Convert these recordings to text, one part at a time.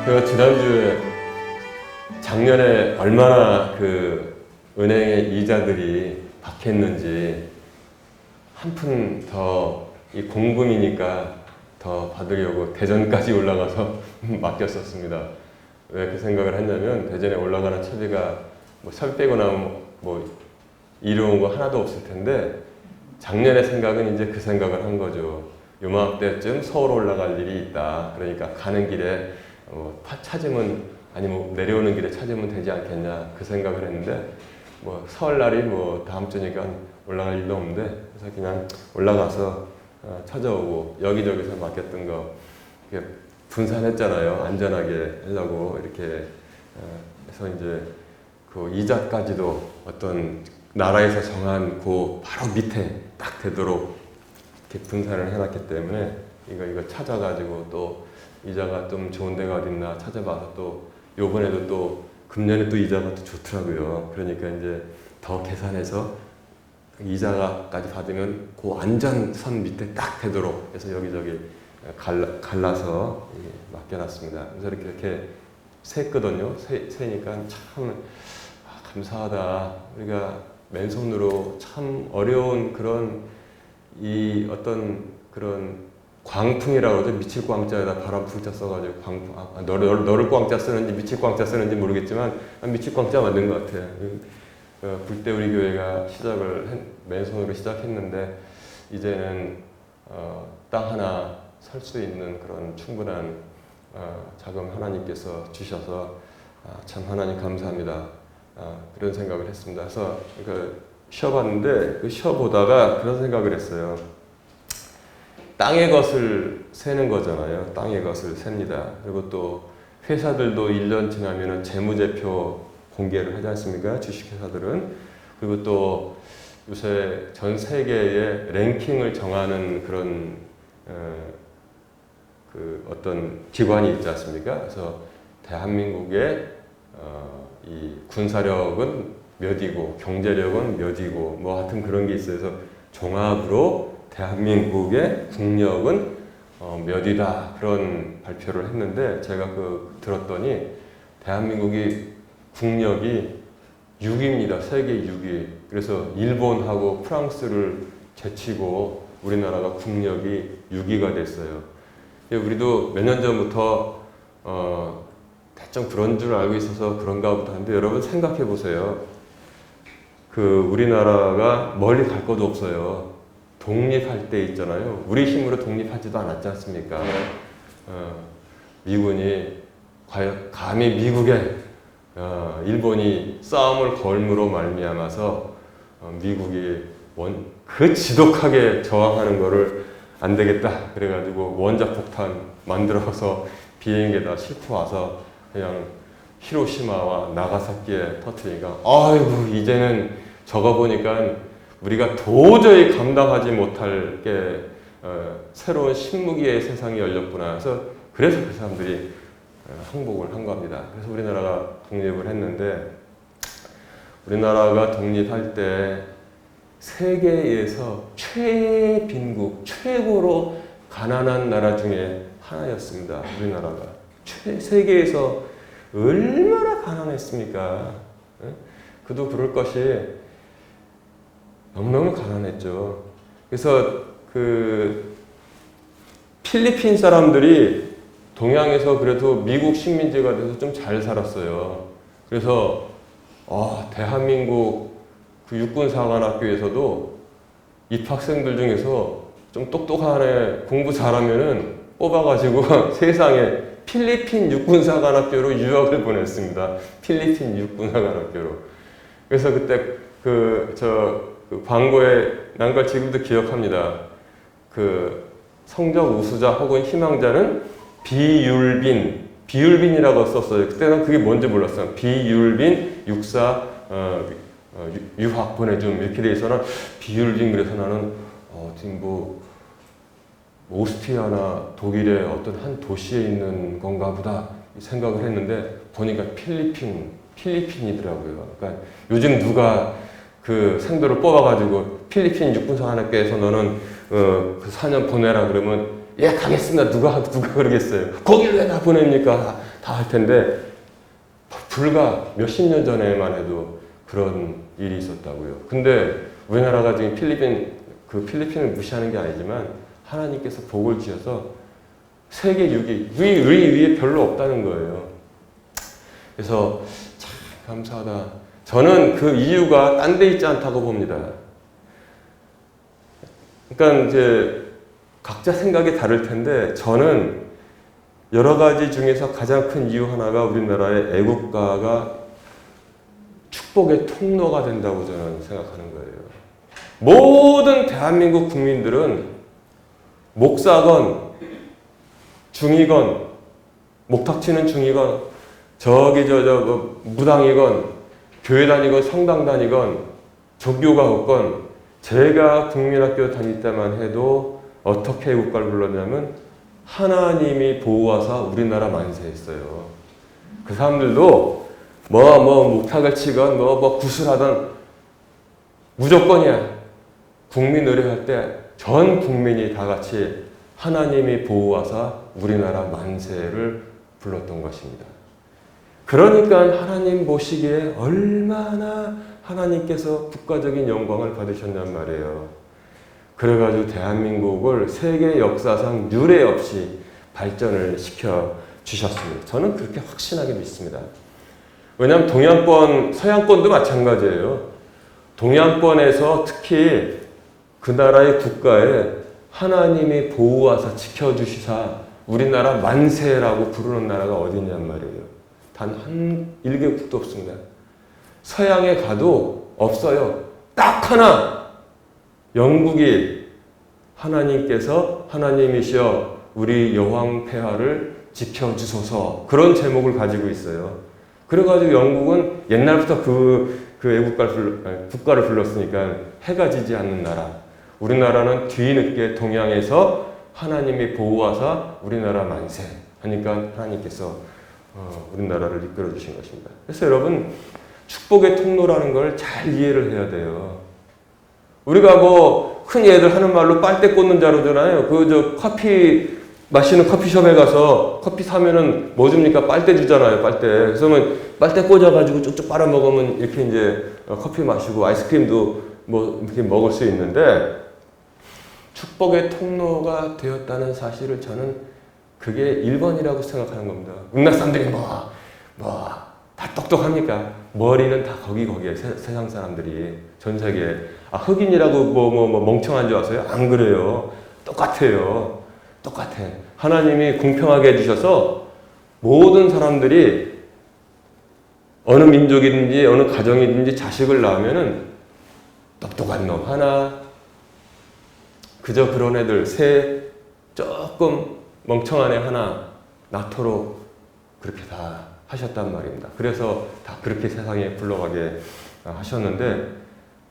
제가 지난주에 작년에 얼마나 그 은행의 이자들이 박했는지 한 푼 더 이 공금이니까 더 받으려고 대전까지 올라가서 맡겼었습니다. 왜 그 생각을 했냐면 대전에 올라가는 차비가 뭐 살 빼고 나면 뭐 이로운 거 하나도 없을 텐데 작년의 생각은 이제 그 생각을 한 거죠. 요맘때쯤 서울 올라갈 일이 있다. 그러니까 가는 길에 찾으면 아니 뭐 내려오는 길에 찾으면 되지 않겠냐 그 생각을 했는데 뭐 설날이 뭐 다음 주니까 올라갈 일도 없는데 그래서 그냥 올라가서 찾아오고 여기저기서 맡겼던 거 분산했잖아요. 안전하게 하려고 이렇게 해서 이제 그 이자까지도 어떤 나라에서 정한 그 바로 밑에 딱 되도록 이렇게 분산을 해놨기 때문에 이거 찾아가지고 또 이자가 좀 좋은 데가 어딨나 찾아봐서 또 요번에도 또 금년에 또 이자가 또 좋더라고요. 그러니까 이제 더 계산해서 이자까지 받으면 그 안전선 밑에 딱 되도록 해서 여기저기 갈라서 맡겨놨습니다. 그래서 이렇게 샜거든요. 세니까 참 감사하다. 우리가 맨손으로 참 어려운 그런 이 어떤 그런 광풍이라고 그러죠. 미칠 광자에다 바람 풍자 써가지고 광풍, 너를 광자 쓰는지 미칠 광자 쓰는지 모르겠지만 미칠 광자 만든 것 같아요. 불때 우리 교회가 맨손으로 시작했는데 이제는 땅 하나 살 수 있는 그런 충분한 자금 하나님께서 주셔서 참 하나님 감사합니다. 그런 생각을 했습니다. 그래서 쉬어봤는데 그 쉬어보다가 그런 생각을 했어요. 땅의 것을 세는 거잖아요. 땅의 것을 셉니다. 그리고 또 회사들도 1년 지나면 재무제표 공개를 하지 않습니까? 주식회사들은. 그리고 또 요새 전 세계의 랭킹을 정하는 그런 그 어떤 기관이 있지 않습니까? 그래서 대한민국의 이 군사력은 몇이고 경제력은 몇이고 뭐 하여튼 그런 게 있어요. 그래서 종합으로 대한민국의 국력은 몇이다 그런 발표를 했는데 제가 들었더니 대한민국이 국력이 6위입니다. 세계 6위. 그래서 일본하고 프랑스를 제치고 우리나라가 국력이 6위가 됐어요. 우리도 몇 년 전부터 대충 그런 줄 알고 있어서 그런가 보다 하는데 여러분 생각해 보세요. 우리나라가 멀리 갈 것도 없어요. 독립할 때 있잖아요. 우리 힘으로 독립하지도 않았지 않습니까? 미군이 과연 감히 미국에 일본이 싸움을 걸므로 말미암아서 미국이 그 지독하게 저항하는 거를 안 되겠다 그래가지고 원자폭탄 만들어서 비행기에다 싣고 와서 그냥 히로시마와 나가사키에 터뜨리니까 아이고 이제는 저거 보니까 우리가 도저히 감당하지 못할 게 새로운 신무기의 세상이 열렸구나. 그래서 그 사람들이 항복을 한 겁니다. 그래서 우리나라가 독립을 했는데 우리나라가 독립할 때 세계에서 최빈국, 최고로 가난한 나라 중에 하나였습니다. 우리나라가. 세계에서 얼마나 가난했습니까? 그도 그럴 것이 너무너무 가난했죠. 그래서 필리핀 사람들이 동양에서 그래도 미국 식민지가 돼서 좀 잘 살았어요. 그래서 대한민국 그 육군사관학교에서도 입학생들 중에서 좀 똑똑한 애 공부 잘하면은 뽑아가지고 세상에 필리핀 육군사관학교로 유학을 보냈습니다. 필리핀 육군사관학교로. 그래서 그때 그 광고에 난 걸 지금도 기억합니다. 성적 우수자 혹은 희망자는 비율빈이라고 썼어요. 그때는 그게 뭔지 몰랐어요. 비율빈 육사 유학 보내줌 이렇게 돼 있어서 비율빈 그래서 나는 지금 오스트리아나 독일의 어떤 한 도시에 있는 건가 보다 생각을 했는데 보니까 필리핀이더라고요. 그러니까 요즘 누가 그 생도를 뽑아가지고 필리핀 육군사관학교에서 너는 그 4년 보내라 그러면 예 가겠습니다. 누가 그러겠어요. 거길 왜 나 보냅니까? 다 할 텐데 불과 몇십 년 전에만 해도 그런 일이 있었다고요. 근데 우리나라가 지금 필리핀을 무시하는 게 아니지만 하나님께서 복을 주셔서 세계 6위, 위에 별로 없다는 거예요. 그래서 참 감사하다. 저는 그 이유가 딴 데 있지 않다고 봅니다. 그러니까 이제 각자 생각이 다를 텐데 저는 여러 가지 중에서 가장 큰 이유 하나가 우리나라의 애국가가 축복의 통로가 된다고 저는 생각하는 거예요. 모든 대한민국 국민들은 목사건 중이건 목탁치는 중이건 저기 무당이건 교회 다니건 성당 다니건 종교가 없건 제가 국민학교 다닐 때만 해도 어떻게 애국가를 불렀냐면 하나님이 보호하사 우리나라 만세했어요. 그 사람들도 목탁을 치건 구슬하던 무조건이야. 국민 의례할 때 전 국민이 다 같이 하나님이 보호하사 우리나라 만세를 불렀던 것입니다. 그러니까 하나님 보시기에 얼마나 하나님께서 국가적인 영광을 받으셨냔 말이에요. 그래가지고 대한민국을 세계 역사상 유례 없이 발전을 시켜 주셨습니다. 저는 그렇게 확신하게 믿습니다. 왜냐하면 동양권, 서양권도 마찬가지예요. 동양권에서 특히 그 나라의 국가에 하나님이 보호하사 지켜주시사 우리나라 만세라고 부르는 나라가 어디 있냔 말이에요. 단 한 1개국도 없습니다. 서양에 가도 없어요. 딱 하나! 영국이 하나님이시여 우리 여왕 폐하를 지켜주소서 그런 제목을 가지고 있어요. 그래가지고 영국은 옛날부터 국가를 불렀으니까 해가 지지 않는 나라. 우리나라는 뒤늦게 동양에서 하나님이 보호하사 우리나라 만세 하니까 하나님께서 우리나라를 이끌어 주신 것입니다. 그래서 여러분 축복의 통로라는 걸 잘 이해를 해야 돼요. 우리가 흔히 애들 하는 말로 빨대 꽂는 자루잖아요. 커피 마시는 커피숍에 가서 커피 사면은 뭐 줍니까? 빨대 주잖아요, 빨대. 그래서 빨대 꽂아가지고 쭉쭉 빨아먹으면 이렇게 이제 커피 마시고 아이스크림도 이렇게 먹을 수 있는데 축복의 통로가 되었다는 사실을 저는 그게 1번이라고 생각하는 겁니다. 우리나라 사람들이 다 똑똑합니까? 머리는 다 거기에 세상 사람들이 전 세계에 흑인이라고 멍청한 줄 아세요? 안 그래요. 똑같아요. 똑같아. 하나님이 공평하게 해주셔서 모든 사람들이 어느 민족이든지 어느 가정이든지 자식을 낳으면은 똑똑한 놈 하나, 그저 그런 애들 조금 멍청한 애 하나 낳도록 그렇게 다 하셨단 말입니다. 그래서 다 그렇게 세상에 굴러가게 하셨는데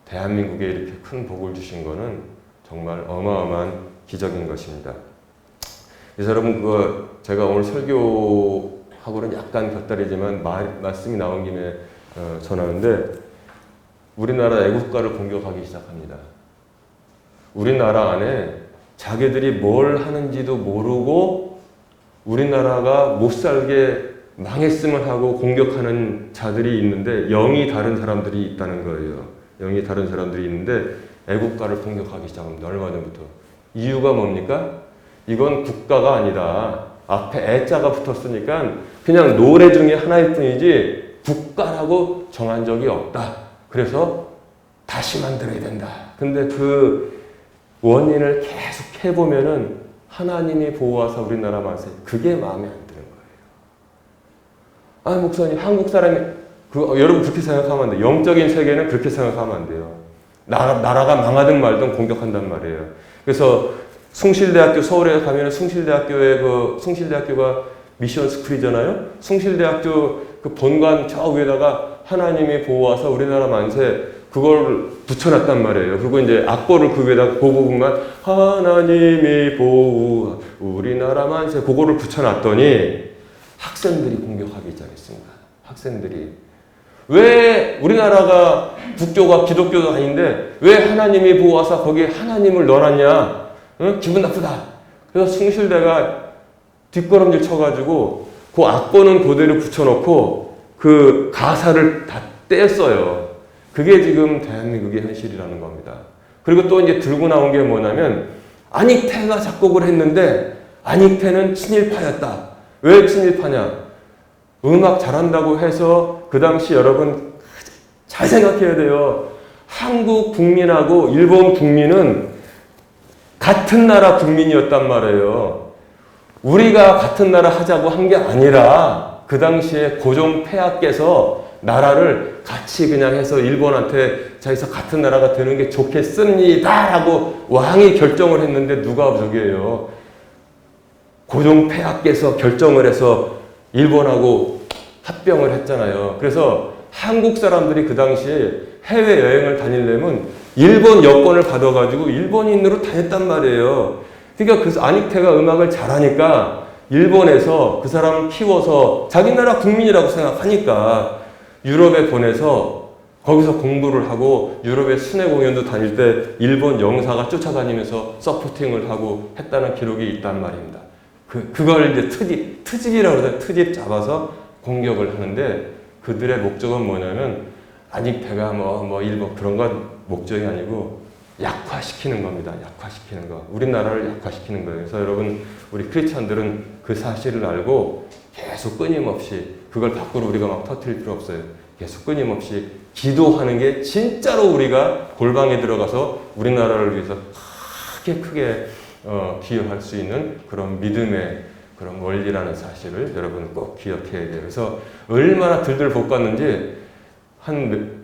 대한민국에 이렇게 큰 복을 주신 거는 정말 어마어마한 기적인 것입니다. 그래서 여러분 제가 오늘 설교하고는 약간 곁다리지만 말씀이 나온 김에 전하는데 우리나라 애국가를 공격하기 시작합니다. 우리나라 안에 자기들이 뭘 하는지도 모르고 우리나라가 못살게 망했으면 하고 공격하는 자들이 있는데 영이 다른 사람들이 있다는 거예요. 영이 다른 사람들이 있는데 애국가를 공격하기 시작합니다. 얼마 전부터. 이유가 뭡니까? 이건 국가가 아니다. 앞에 애자가 붙었으니까 그냥 노래 중에 하나일 뿐이지 국가라고 정한 적이 없다. 그래서 다시 만들어야 된다. 근데 그 원인을 계속 해보면은 하나님이 보호하사 우리나라 만세. 그게 마음에 안 드는 거예요. 목사님, 한국 사람이, 여러분 그렇게 생각하면 안 돼요. 영적인 세계는 그렇게 생각하면 안 돼요. 나라가 망하든 말든 공격한단 말이에요. 그래서 숭실대학교, 서울에 가면 숭실대학교가 미션 스쿨이잖아요. 숭실대학교 그 본관 저 위에다가 하나님이 보호하사 우리나라 만세 그걸 붙여놨단 말이에요. 그리고 이제 악보를 그 위에다가 그 부분만 하나님이 보호 우리나라 만세 그거를 붙여놨더니 학생들이 공격하기 시작했습니다. 학생들이 왜 우리나라가 국교가 기독교도 아닌데 왜 하나님이 보호하사 거기에 하나님을 넣어놨냐? 응? 기분 나쁘다. 그래서 숭실대가 뒷걸음질 쳐가지고 그 악보는 그대로 붙여놓고 그 가사를 다 떼었어요. 그게 지금 대한민국의 현실이라는 겁니다. 그리고 또 이제 들고 나온 게 뭐냐면 안익태가 작곡을 했는데 안익태는 친일파였다. 왜 친일파냐? 음악 잘한다고 해서 그 당시 여러분 잘 생각해야 돼요. 한국 국민하고 일본 국민은 같은 나라 국민이었단 말이에요. 우리가 같은 나라 하자고 한 게 아니라 그 당시에 고종 폐하께서 나라를 같이 그냥 해서 일본한테 자기서 같은 나라가 되는 게 좋겠습니다 라고 왕이 결정을 했는데 누가 저기예요. 고종 폐하께서 결정을 해서 일본하고 합병을 했잖아요. 그래서 한국 사람들이 그 당시에 해외여행을 다니려면 일본 여권을 받아가지고 일본인으로 다녔단 말이에요. 그러니까 그 안익태가 음악을 잘하니까 일본에서 그 사람을 키워서 자기 나라 국민이라고 생각하니까 유럽에 보내서 거기서 공부를 하고 유럽에 순회 공연도 다닐 때 일본 영사가 쫓아다니면서 서포팅을 하고 했다는 기록이 있단 말입니다. 그걸 이제 트집이라고 해서 트집 잡아서 공격을 하는데 그들의 목적은 뭐냐면 안익태가 뭐 일본 그런 건 목적이 아니고 약화시키는 겁니다. 약화시키는 거. 우리나라를 약화시키는 거예요. 그래서 여러분 우리 크리스찬들은 그 사실을 알고 계속 끊임없이 그걸 밖으로 우리가 막 터뜨릴 필요 없어요. 계속 끊임없이 기도하는 게 진짜로 우리가 골방에 들어가서 우리나라를 위해서 크게 기여할 수 있는 그런 믿음의 그런 원리라는 사실을 여러분 꼭 기억해야 돼요. 그래서 얼마나 들들 볶았는지 한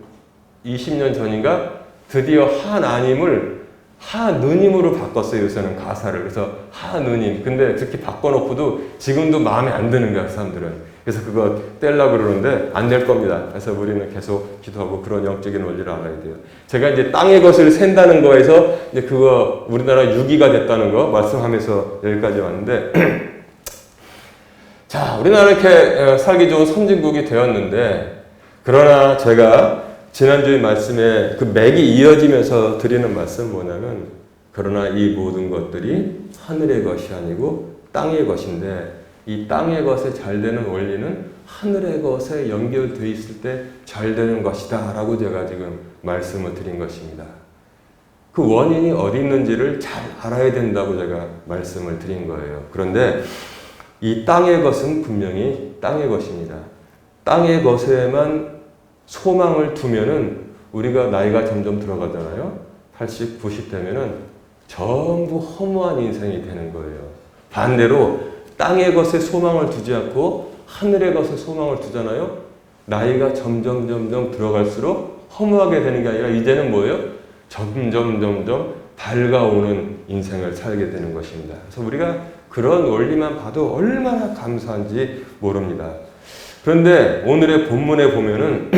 20년 전인가 드디어 하나님을 하느님으로 바꿨어요. 요새는 가사를. 그래서 하느님. 근데 그렇게 바꿔놓고도 지금도 마음에 안 드는 거야, 그 사람들은. 그래서 그거 떼려고 그러는데 안 될 겁니다. 그래서 우리는 계속 기도하고 그런 영적인 원리를 알아야 돼요. 제가 이제 땅의 것을 샌다는 거에서 이제 그거 우리나라 유기가 됐다는 거 말씀하면서 여기까지 왔는데 자, 우리나라 이렇게 살기 좋은 선진국이 되었는데 그러나 제가 지난주에 말씀에 그 맥이 이어지면서 드리는 말씀 뭐냐면 그러나 이 모든 것들이 하늘의 것이 아니고 땅의 것인데 이 땅의 것에 잘 되는 원리는 하늘의 것에 연결되어 있을 때 잘 되는 것이다 라고 제가 지금 말씀을 드린 것입니다. 그 원인이 어디 있는지를 잘 알아야 된다고 제가 말씀을 드린 거예요. 그런데 이 땅의 것은 분명히 땅의 것입니다. 땅의 것에만 소망을 두면은 우리가 나이가 점점 들어가잖아요. 80, 90 되면은 전부 허무한 인생이 되는 거예요. 반대로 땅의 것에 소망을 두지 않고 하늘의 것에 소망을 두잖아요. 나이가 점점 들어갈수록 허무하게 되는 게 아니라 이제는 뭐예요? 점점 밝아오는 인생을 살게 되는 것입니다. 그래서 우리가 그런 원리만 봐도 얼마나 감사한지 모릅니다. 그런데 오늘의 본문에 보면은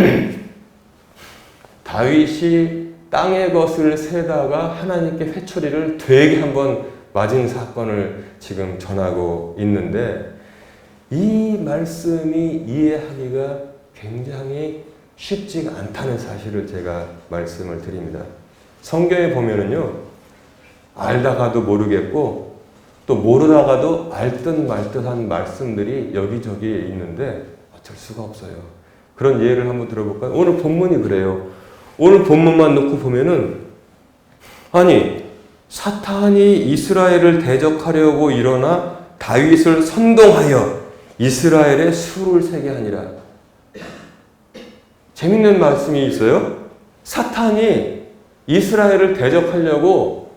다윗이 땅의 것을 세다가 하나님께 회초리를 되게 한번 맞은 사건을 지금 전하고 있는데 이 말씀이 이해하기가 굉장히 쉽지가 않다는 사실을 제가 말씀을 드립니다. 성경에 보면은요, 알다가도 모르겠고 또 모르다가도 알듯 말듯한 말씀들이 여기저기 있는데 어쩔 수가 없어요. 그런 예를 한번 들어볼까요? 오늘 본문이 그래요. 오늘 본문만 놓고 보면은 아니 사탄이 이스라엘을 대적하려고 일어나 다윗을 선동하여 이스라엘에 수를 세게 하니라. 재밌는 말씀이 있어요. 사탄이 이스라엘을 대적하려고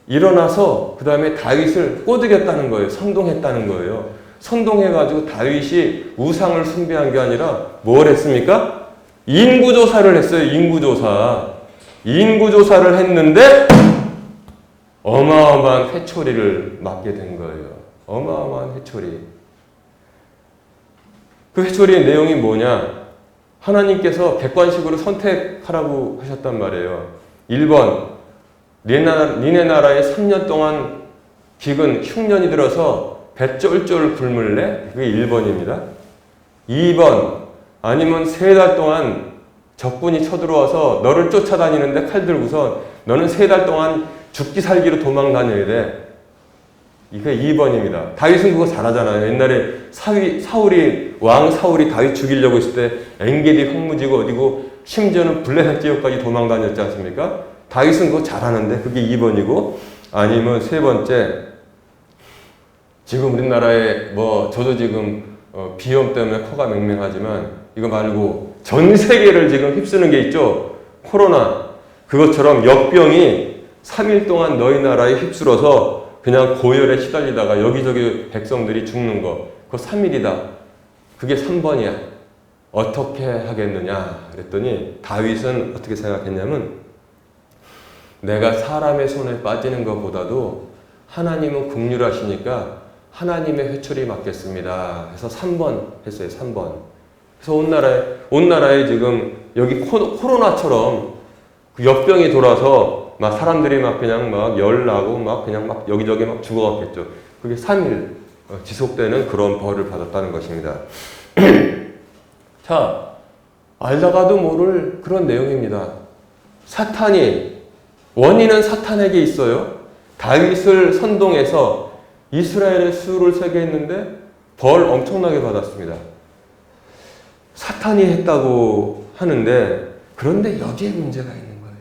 일어나서 그 다음에 다윗을 꼬드겼다는 거예요. 선동했다는 거예요. 선동해가지고 다윗이 우상을 숭배한 게 아니라 뭘 했습니까? 인구조사를 했어요. 인구조사를 했는데 어마어마한 회초리를 맞게 된 거예요. 어마어마한 회초리. 그 회초리의 내용이 뭐냐? 하나님께서 객관식으로 선택하라고 하셨단 말이에요. 1번, 니네 나라에 3년 동안 기근, 흉년이 들어서 배 쫄쫄 굶을래? 그게 1번입니다. 2번, 아니면 3달 동안 적군이 쳐들어와서 너를 쫓아다니는데 칼 들고서 너는 3달 동안 죽기 살기로 도망 다녀야 돼. 이게 2번입니다. 다윗은 그거 잘하잖아요. 옛날에 왕 사울이 다윗 죽이려고 했을 때 엔게디 황무지고 어디고 심지어는 블레셋 지역까지 도망 다녔지 않습니까? 다윗은 그거 잘하는데 그게 2번이고, 아니면 세 번째, 지금 우리나라에 저도 지금 비염 때문에 코가 맹맹하지만 이거 말고 전 세계를 지금 휩쓰는 게 있죠. 코로나. 그것처럼 역병이 3일 동안 너희 나라에 휩쓸어서 그냥 고열에 시달리다가 여기저기 백성들이 죽는 거. 그거 3일이다. 그게 3번이야. 어떻게 하겠느냐 그랬더니 다윗은 어떻게 생각했냐면, 내가 사람의 손에 빠지는 것보다도 하나님은 긍휼하시니까 하나님의 회초리 맞겠습니다 해서 3번 했어요. 3번. 그래서 온 나라에 지금 여기 코로나처럼 그 역병이 돌아서 막 사람들이 막 그냥 막 열나고 막 그냥 막 여기저기 막 죽어갔겠죠. 그게 3일 지속되는 그런 벌을 받았다는 것입니다. 자, 알다가도 모를 그런 내용입니다. 원인은 사탄에게 있어요. 다윗을 선동해서 이스라엘의 수를 세게 했는데 벌 엄청나게 받았습니다. 사탄이 했다고 하는데, 그런데 여기에 문제가 있는 거예요.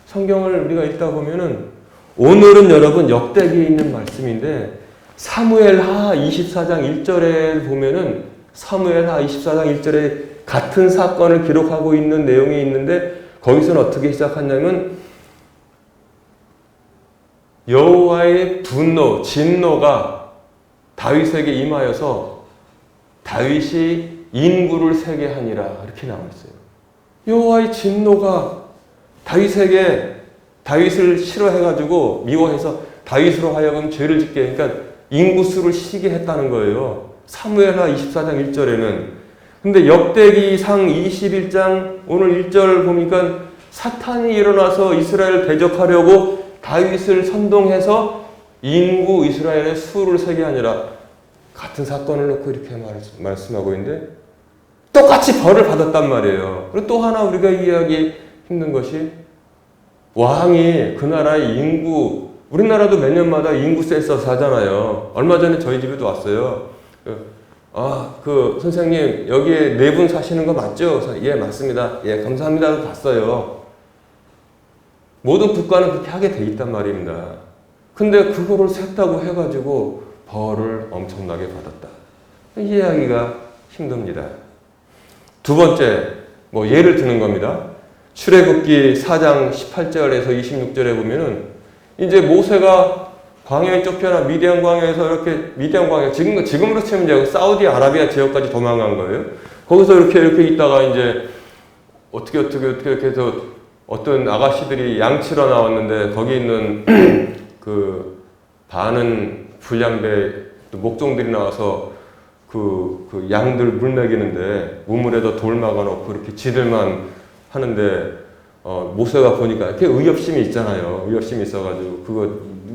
성경을 우리가 읽다 보면은, 오늘은 여러분 역대기에 있는 말씀인데 사무엘하 24장 1절에 보면은, 사무엘하 24장 1절에 같은 사건을 기록하고 있는 내용이 있는데, 거기서는 어떻게 시작하냐면, 여호와의 분노, 진노가 다윗에게 임하여서 다윗이 인구를 세게 하니라, 이렇게 나와 있어요. 여호와의 진노가 다윗을 싫어해가지고 미워해서 다윗으로 하여금 죄를 짓게, 그러니까 인구수를 쉬게 했다는 거예요. 사무엘하 24장 1절에는. 근데 역대기상 21장 오늘 1절 보니까 사탄이 일어나서 이스라엘을 대적하려고 다윗을 선동해서 인구 이스라엘의 수를 세게 하니라, 같은 사건을 놓고 이렇게 말씀하고 있는데 똑같이 벌을 받았단 말이에요. 그리고 또 하나 우리가 이해하기 힘든 것이, 왕이 그 나라의 인구, 우리나라도 몇 년마다 인구 센서스 하잖아요. 얼마 전에 저희 집에도 왔어요. 선생님 여기에 4분 사시는 거 맞죠? 그래서, 예 맞습니다. 예 감사합니다. 봤어요. 모든 국가는 그렇게 하게 돼 있단 말입니다. 근데 그거를 셌다고 해가지고 벌을 엄청나게 받았다. 이해하기가 힘듭니다. 두 번째, 예를 드는 겁니다. 출애굽기 4장 18절에서 26절에 보면은, 이제 모세가 광야에 쫓겨나 미디안 광야에서 이렇게, 미디안 광야, 지금으로 치면 이제 사우디아라비아 지역까지 도망간 거예요. 거기서 이렇게 있다가 이제 어떻게 해서 어떤 아가씨들이 양치러 나왔는데, 거기 있는 그 많은 불량배 목종들이 나와서 그 양들 물 먹이는데 우물에다 돌 막아놓고 이렇게 지들만 하는데, 모세가 보니까 이렇게 의협심이 있잖아요. 의협심이 있어가지고, 그거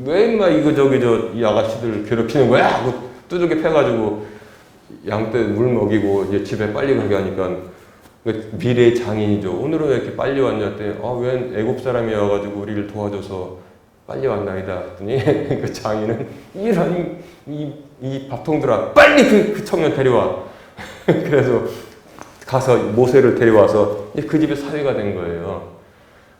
왜 인마 이 아가씨들 괴롭히는 거야 하고 두들겨 패가지고 양떼 물 먹이고 이제 집에 빨리 가게 하니까, 미래의 장인이죠. 오늘은 왜 이렇게 빨리 왔냐 했더니, 웬 애국 사람이 와가지고 우리를 도와줘서 빨리 왔나이다 했더니 그 장인은, 이런 이 밥통들아, 빨리 그 청년 데려와. 그래서 가서 모세를 데려와서 그 집에 사위가 된 거예요.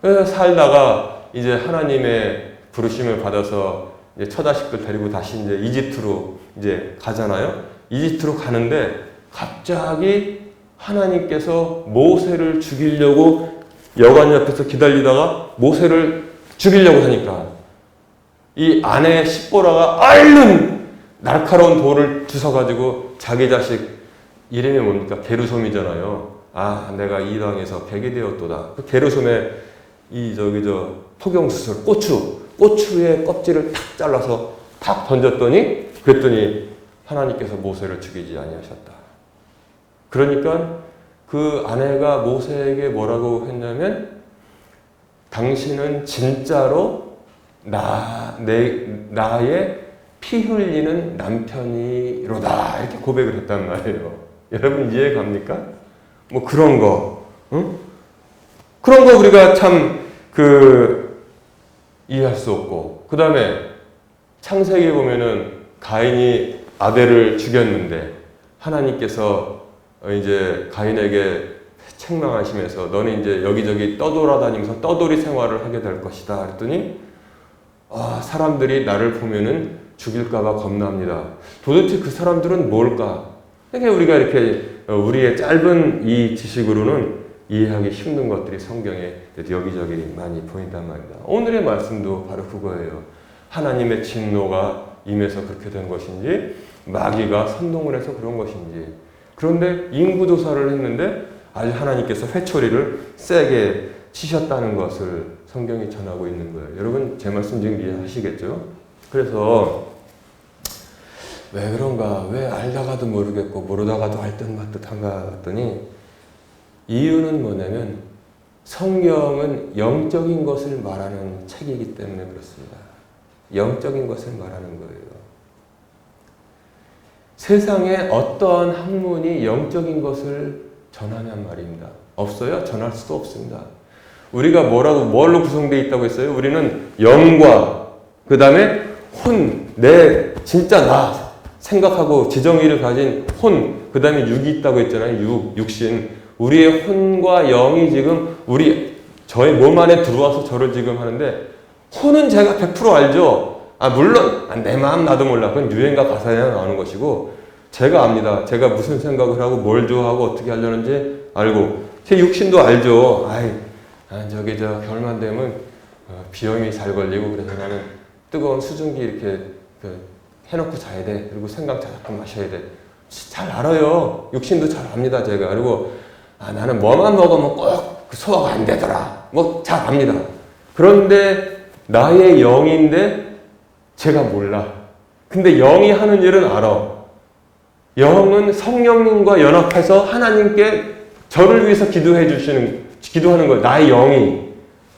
그래서 살다가 이제 하나님의 부르심을 받아서 이제 처자식들 데리고 다시 이제 이집트로 이제 가잖아요. 이집트로 가는데 갑자기 하나님께서 모세를 죽이려고 여관 옆에서 기다리다가 모세를 죽이려고 하니까, 이 아내 십보라가 얼른 날카로운 돌을 주워가지고 자기 자식, 이름이 뭡니까? 게르솜이잖아요. 내가 이 땅에서 백이 되었도다. 그 게르솜에 포경수술, 고추의 껍질을 탁 잘라서 탁 던졌더니, 그랬더니 하나님께서 모세를 죽이지 아니하셨다. 그러니까 그 아내가 모세에게 뭐라고 했냐면, 당신은 진짜로 나의 피 흘리는 남편이로다, 이렇게 고백을 했단 말이에요. 여러분 이해 갑니까? 그런 거, 응? 그런 거 우리가 참 이해할 수 없고, 그 다음에 창세기에 보면은 가인이 아벨을 죽였는데 하나님께서 이제 가인에게 책망하시면서 너는 이제 여기저기 떠돌아다니면서 떠돌이 생활을 하게 될 것이다 그랬더니 사람들이 나를 보면은 죽일까봐 겁납니다. 도대체 그 사람들은 뭘까? 그러니까 우리가 이렇게 우리의 짧은 이 지식으로는 이해하기 힘든 것들이 성경에 여기저기 많이 보인단 말입니다. 오늘의 말씀도 바로 그거예요. 하나님의 진노가 임해서 그렇게 된 것인지 마귀가 선동을 해서 그런 것인지. 그런데 인구조사를 했는데 아주 하나님께서 회초리를 세게 치셨다는 것을 성경이 전하고 있는 거예요. 여러분 제 말씀 지금 이해하시겠죠? 그래서 왜 그런가? 왜 알다가도 모르겠고 모르다가도 알 듯 말 듯한가 했더니 이유는 뭐냐면 성경은 영적인 것을 말하는 책이기 때문에 그렇습니다. 영적인 것을 말하는 거예요. 세상에 어떠한 학문이 영적인 것을 전하냔 말입니다. 없어요? 전할 수도 없습니다. 우리가 뭘로 구성되어 있다고 했어요? 우리는 영과 그 다음에 내 진짜 나 생각하고 지정의를 가진 그 다음에 육이 있다고 했잖아요. 육신. 우리의 혼과 영이 지금 저의 몸 안에 들어와서 저를 지금 하는데 혼은 제가 100% 알죠. 물론 내 마음 나도 몰라. 그건 유행가 가사에 나오는 것이고 제가 압니다. 제가 무슨 생각을 하고 뭘 좋아하고 어떻게 하려는지 알고 제 육신도 알죠. 겨울만 되면 비염이 잘 걸리고 그래서 나는 뜨거운 수증기 이렇게 해놓고 자야 돼. 그리고 생강 자꾸 마셔야 돼. 잘 알아요. 육신도 잘 압니다. 제가. 그리고 나는 뭐만 먹으면 꼭 소화가 안 되더라. 잘 압니다. 그런데 나의 영인데 제가 몰라. 근데 영이 하는 일은 알아. 영은 성령님과 연합해서 하나님께 저를 위해서 기도하는 거예요. 나의 영이.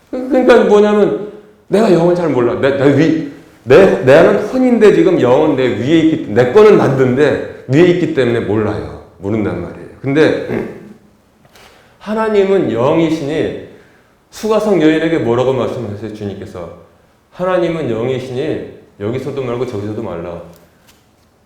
그러니까 뭐냐면 내가 영을 잘 몰라. 나는 혼인데 지금 영은 내 위에 내 거는 만든데 위에 있기 때문에 몰라요. 모른단 말이에요. 근데 하나님은 영이시니 수가성 여인에게 뭐라고 말씀하셨어요? 주님께서 하나님은 영이시니 여기서도 말고 저기서도 말라.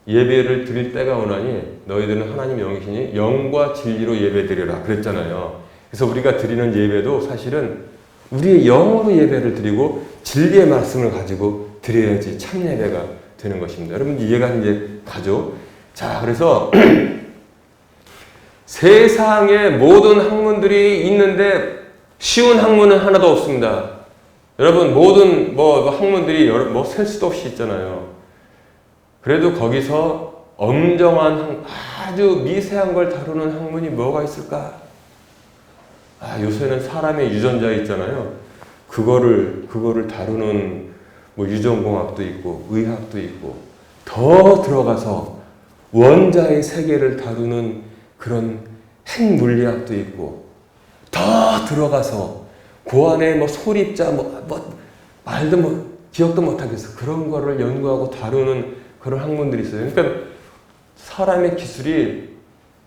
예배를 드릴 때가 오나니 너희들은 하나님 영이시니 영과 진리로 예배드리라 그랬잖아요. 그래서 우리가 드리는 예배도 사실은 우리의 영으로 예배를 드리고 진리의 말씀을 가지고 드려야지 참 예배가 되는 것입니다. 여러분 이해가 이제 가죠? 자, 그래서 세상에 모든 학문들이 있는데 쉬운 학문은 하나도 없습니다. 여러분 모든 학문들이 셀 수도 없이 있잖아요. 그래도 거기서 엄정한 아주 미세한 걸 다루는 학문이 뭐가 있을까? 요새는 사람의 유전자 있잖아요. 그거를 다루는 유전공학도 있고 의학도 있고 더 들어가서 원자의 세계를 다루는 그런 핵물리학도 있고 더 들어가서 그 안에 소립자 말도 기억도 못하겠어. 그런 거를 연구하고 다루는 그런 학문들이 있어요. 그러니까 사람의 기술이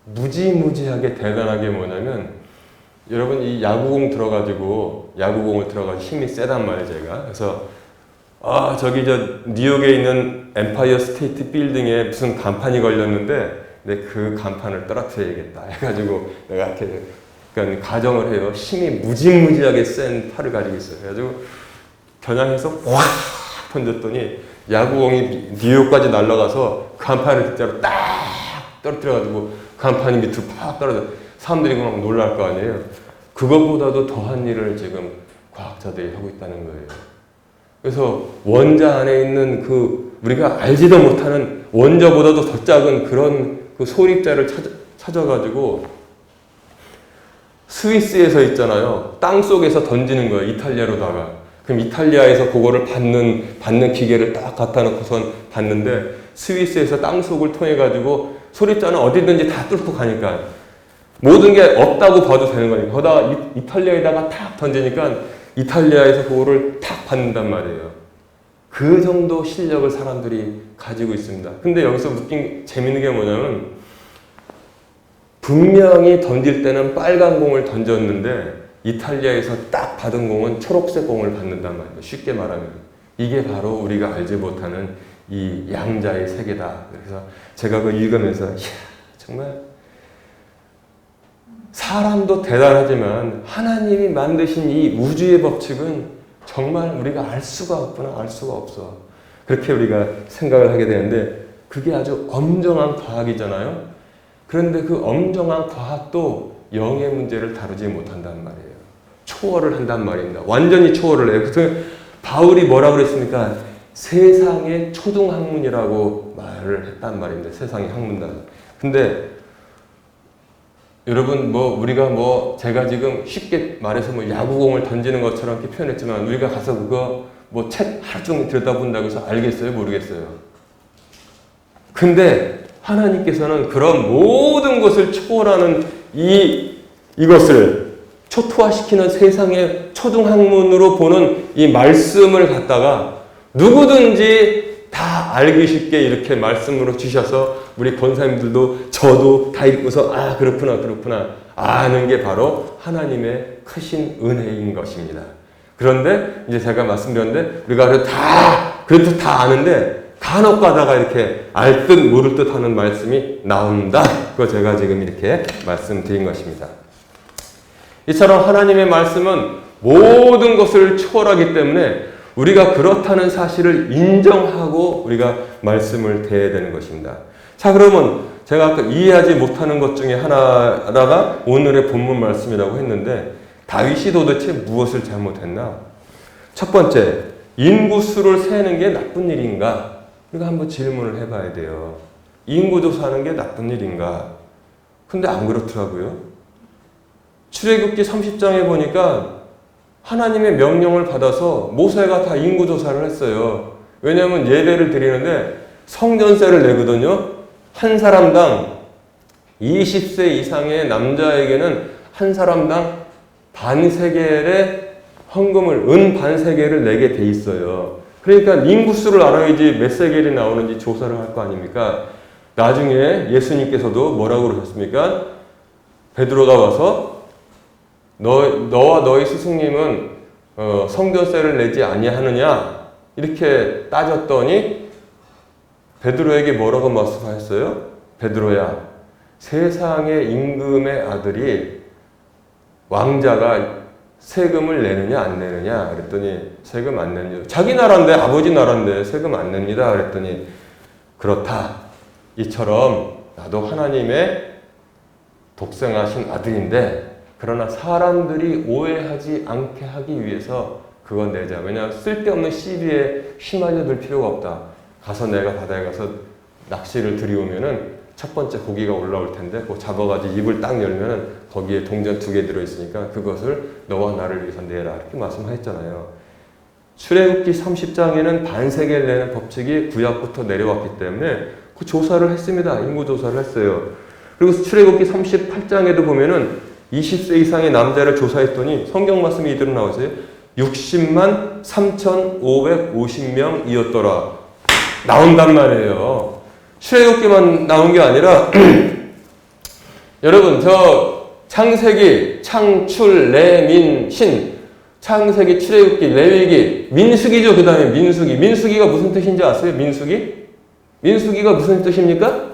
무지무지하게 대단하게 뭐냐면 여러분 이 야구공을 들어가지고 힘이 세단 말이에요. 제가. 그래서 뉴욕에 있는 엠파이어 스테이트 빌딩에 무슨 간판이 걸렸는데 그 간판을 떨어뜨려야겠다 해가지고 내가 이렇게 가정을 해요. 힘이 무지무지하게 센 팔을 가지고 있어요. 그래가지고 겨냥해서 확 던졌더니 야구공이 뉴욕까지 날아가서 간판을 진짜로 딱 떨어뜨려가지고 간판이 밑으로 팍 떨어져. 사람들이 막 놀랄 거 아니에요. 그것보다도 더한 일을 지금 과학자들이 하고 있다는 거예요. 그래서 원자 안에 있는 우리가 알지도 못하는 원자보다도 더 작은 그런 소립자를 찾아가지고 스위스에서 있잖아요. 땅 속에서 던지는 거예요. 이탈리아로다가. 그럼 이탈리아에서 그거를 받는 기계를 딱 갖다 놓고선 받는데 스위스에서 땅 속을 통해 가지고 소립자는 어디든지 다 뚫고 가니까 모든 게 없다고 봐도 되는 거니까 거기다 이탈리아에다가 탁 던지니까 이탈리아에서 그거를 탁 받는단 말이에요. 그 정도 실력을 사람들이 가지고 있습니다. 근데 여기서 재밌는 게 뭐냐면 분명히 던질 때는 빨간 공을 던졌는데 이탈리아에서 딱 받은 공은 초록색 공을 받는단 말이에요. 쉽게 말하면. 이게 바로 우리가 알지 못하는 이 양자의 세계다. 그래서 제가 그거 읽으면서 이야, 정말 사람도 대단하지만 하나님이 만드신 이 우주의 법칙은 정말 우리가 알 수가 없구나, 알 수가 없어. 그렇게 우리가 생각을 하게 되는데 그게 아주 엄정한 과학이잖아요. 그런데 그 엄정한 과학도 영의 문제를 다루지 못한단 말이에요. 초월을 한단 말입니다. 완전히 초월을 해요. 그래서 바울이 뭐라 그랬습니까? 세상의 초등학문이라고 말을 했단 말입니다. 세상의 학문단. 근데 여러분 우리가 제가 지금 쉽게 말해서 야구공을 던지는 것처럼 이렇게 표현했지만 우리가 가서 그거 책 하루 종일 들여다본다고 해서 알겠어요? 모르겠어요. 근데 하나님께서는 그런 모든 것을 초월하는 이것을 초토화시키는 세상의 초등학문으로 보는 이 말씀을 갖다가 누구든지 다 알기 쉽게 이렇게 말씀으로 주셔서 우리 권사님들도 저도 다 읽고서 그렇구나 아는 게 바로 하나님의 크신 은혜인 것입니다. 그런데 이제 제가 말씀드렸는데 우리가 그래도 다 아는데 간혹 가다가 이렇게 알 듯 모를 듯 하는 말씀이 나온다. 그거 제가 지금 이렇게 말씀드린 것입니다. 이처럼 하나님의 말씀은 모든 것을 초월하기 때문에 우리가 그렇다는 사실을 인정하고 우리가 말씀을 대해야 되는 것입니다. 자, 그러면 제가 아까 이해하지 못하는 것 중에 하나가 오늘의 본문 말씀이라고 했는데 다윗이 도대체 무엇을 잘못했나? 첫 번째, 인구수를 세는 게 나쁜 일인가? 우리가 한번 질문을 해봐야 돼요. 인구조사하는 게 나쁜 일인가? 근데 안 그렇더라고요. 출애굽기 30장에 보니까 하나님의 명령을 받아서 모세가 다 인구조사를 했어요. 왜냐하면 예배를 드리는데 성전세를 내거든요. 한 사람당 20세 이상의 남자에게는 한 사람당 반세겔의 헌금을 은 반세겔을 내게 돼 있어요. 그러니까 인구수를 알아야지 몇 세겔이 나오는지 조사를 할 거 아닙니까? 나중에 예수님께서도 뭐라고 그러셨습니까? 베드로가 와서 너와 너희 스승님은 성전세를 내지 아니하느냐 이렇게 따졌더니 베드로에게 뭐라고 말씀하셨어요? 베드로야, 세상의 임금의 아들이 왕자가 세금을 내느냐 안 내느냐 그랬더니 세금 안 내느냐. 자기 나라인데 아버지 나라인데 세금 안 냅니다 그랬더니 그렇다. 이처럼 나도 하나님의 독생하신 아들인데 그러나 사람들이 오해하지 않게 하기 위해서 그건 내자. 왜냐하면 쓸데없는 시비에 휘말려들 필요가 없다. 가서 내가 바다에 가서 낚시를 들이오면은 첫 번째 고기가 올라올 텐데 그거 잡아가지고 입을 딱 열면은 거기에 동전 2개 들어있으니까 그것을 너와 나를 위해서 내라 이렇게 말씀하셨잖아요. 출애굽기 30장에는 반세겔 내는 법칙이 구약부터 내려왔기 때문에 그 조사를 했습니다. 인구조사를 했어요. 그리고 출애굽기 38장에도 보면은 20세 이상의 남자를 조사했더니 성경 말씀이 이대로 나오세요. 60만 3,550명이었더라. 나온단 말이에요. 출애굽기만 나온 게 아니라 여러분 저 창세기, 창출, 레민, 신 창세기, 출애굽기, 레위기, 민수기죠. 그 다음에 민수기. 민수기가 무슨 뜻인지 아세요? 민수기? 민수기가 무슨 뜻입니까?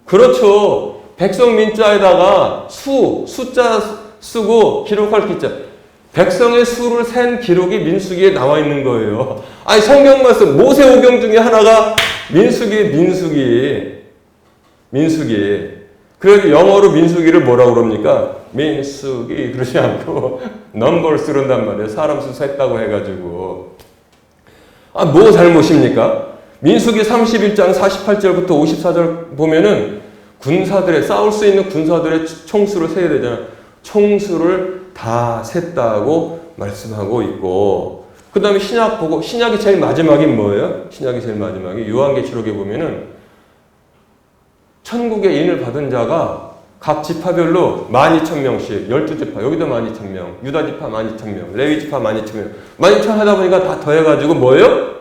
그렇죠. 백성 민자에다가 숫자 쓰고 기록할 기자. 백성의 수를 센 기록이 민수기에 나와 있는 거예요. 아니 성경 말씀 모세오경 중에 하나가 민수기. 그래서 영어로 민수기를 뭐라고 그럽니까? 민수기 그러지 않고 넘버를 쓰른단 말이에요. 사람 수 셌다고 해가지고. 뭐 잘못입니까? 민수기 31장 48절부터 54절 보면은 군사들의 싸울 수 있는 군사들의 총수를 세야 되잖아요. 총수를 다 셌다고 말씀하고 있고 그 다음에 신약 보고 신약이 제일 마지막이 뭐예요? 신약이 제일 마지막이 요한계시록에 보면은 천국의 인을 받은 자가 각 지파별로 12,000명씩 12지파 여기도 12,000명 유다지파 12,000명 레위지파 12,000명 12,000 하다 보니까 다 더해가지고 뭐예요?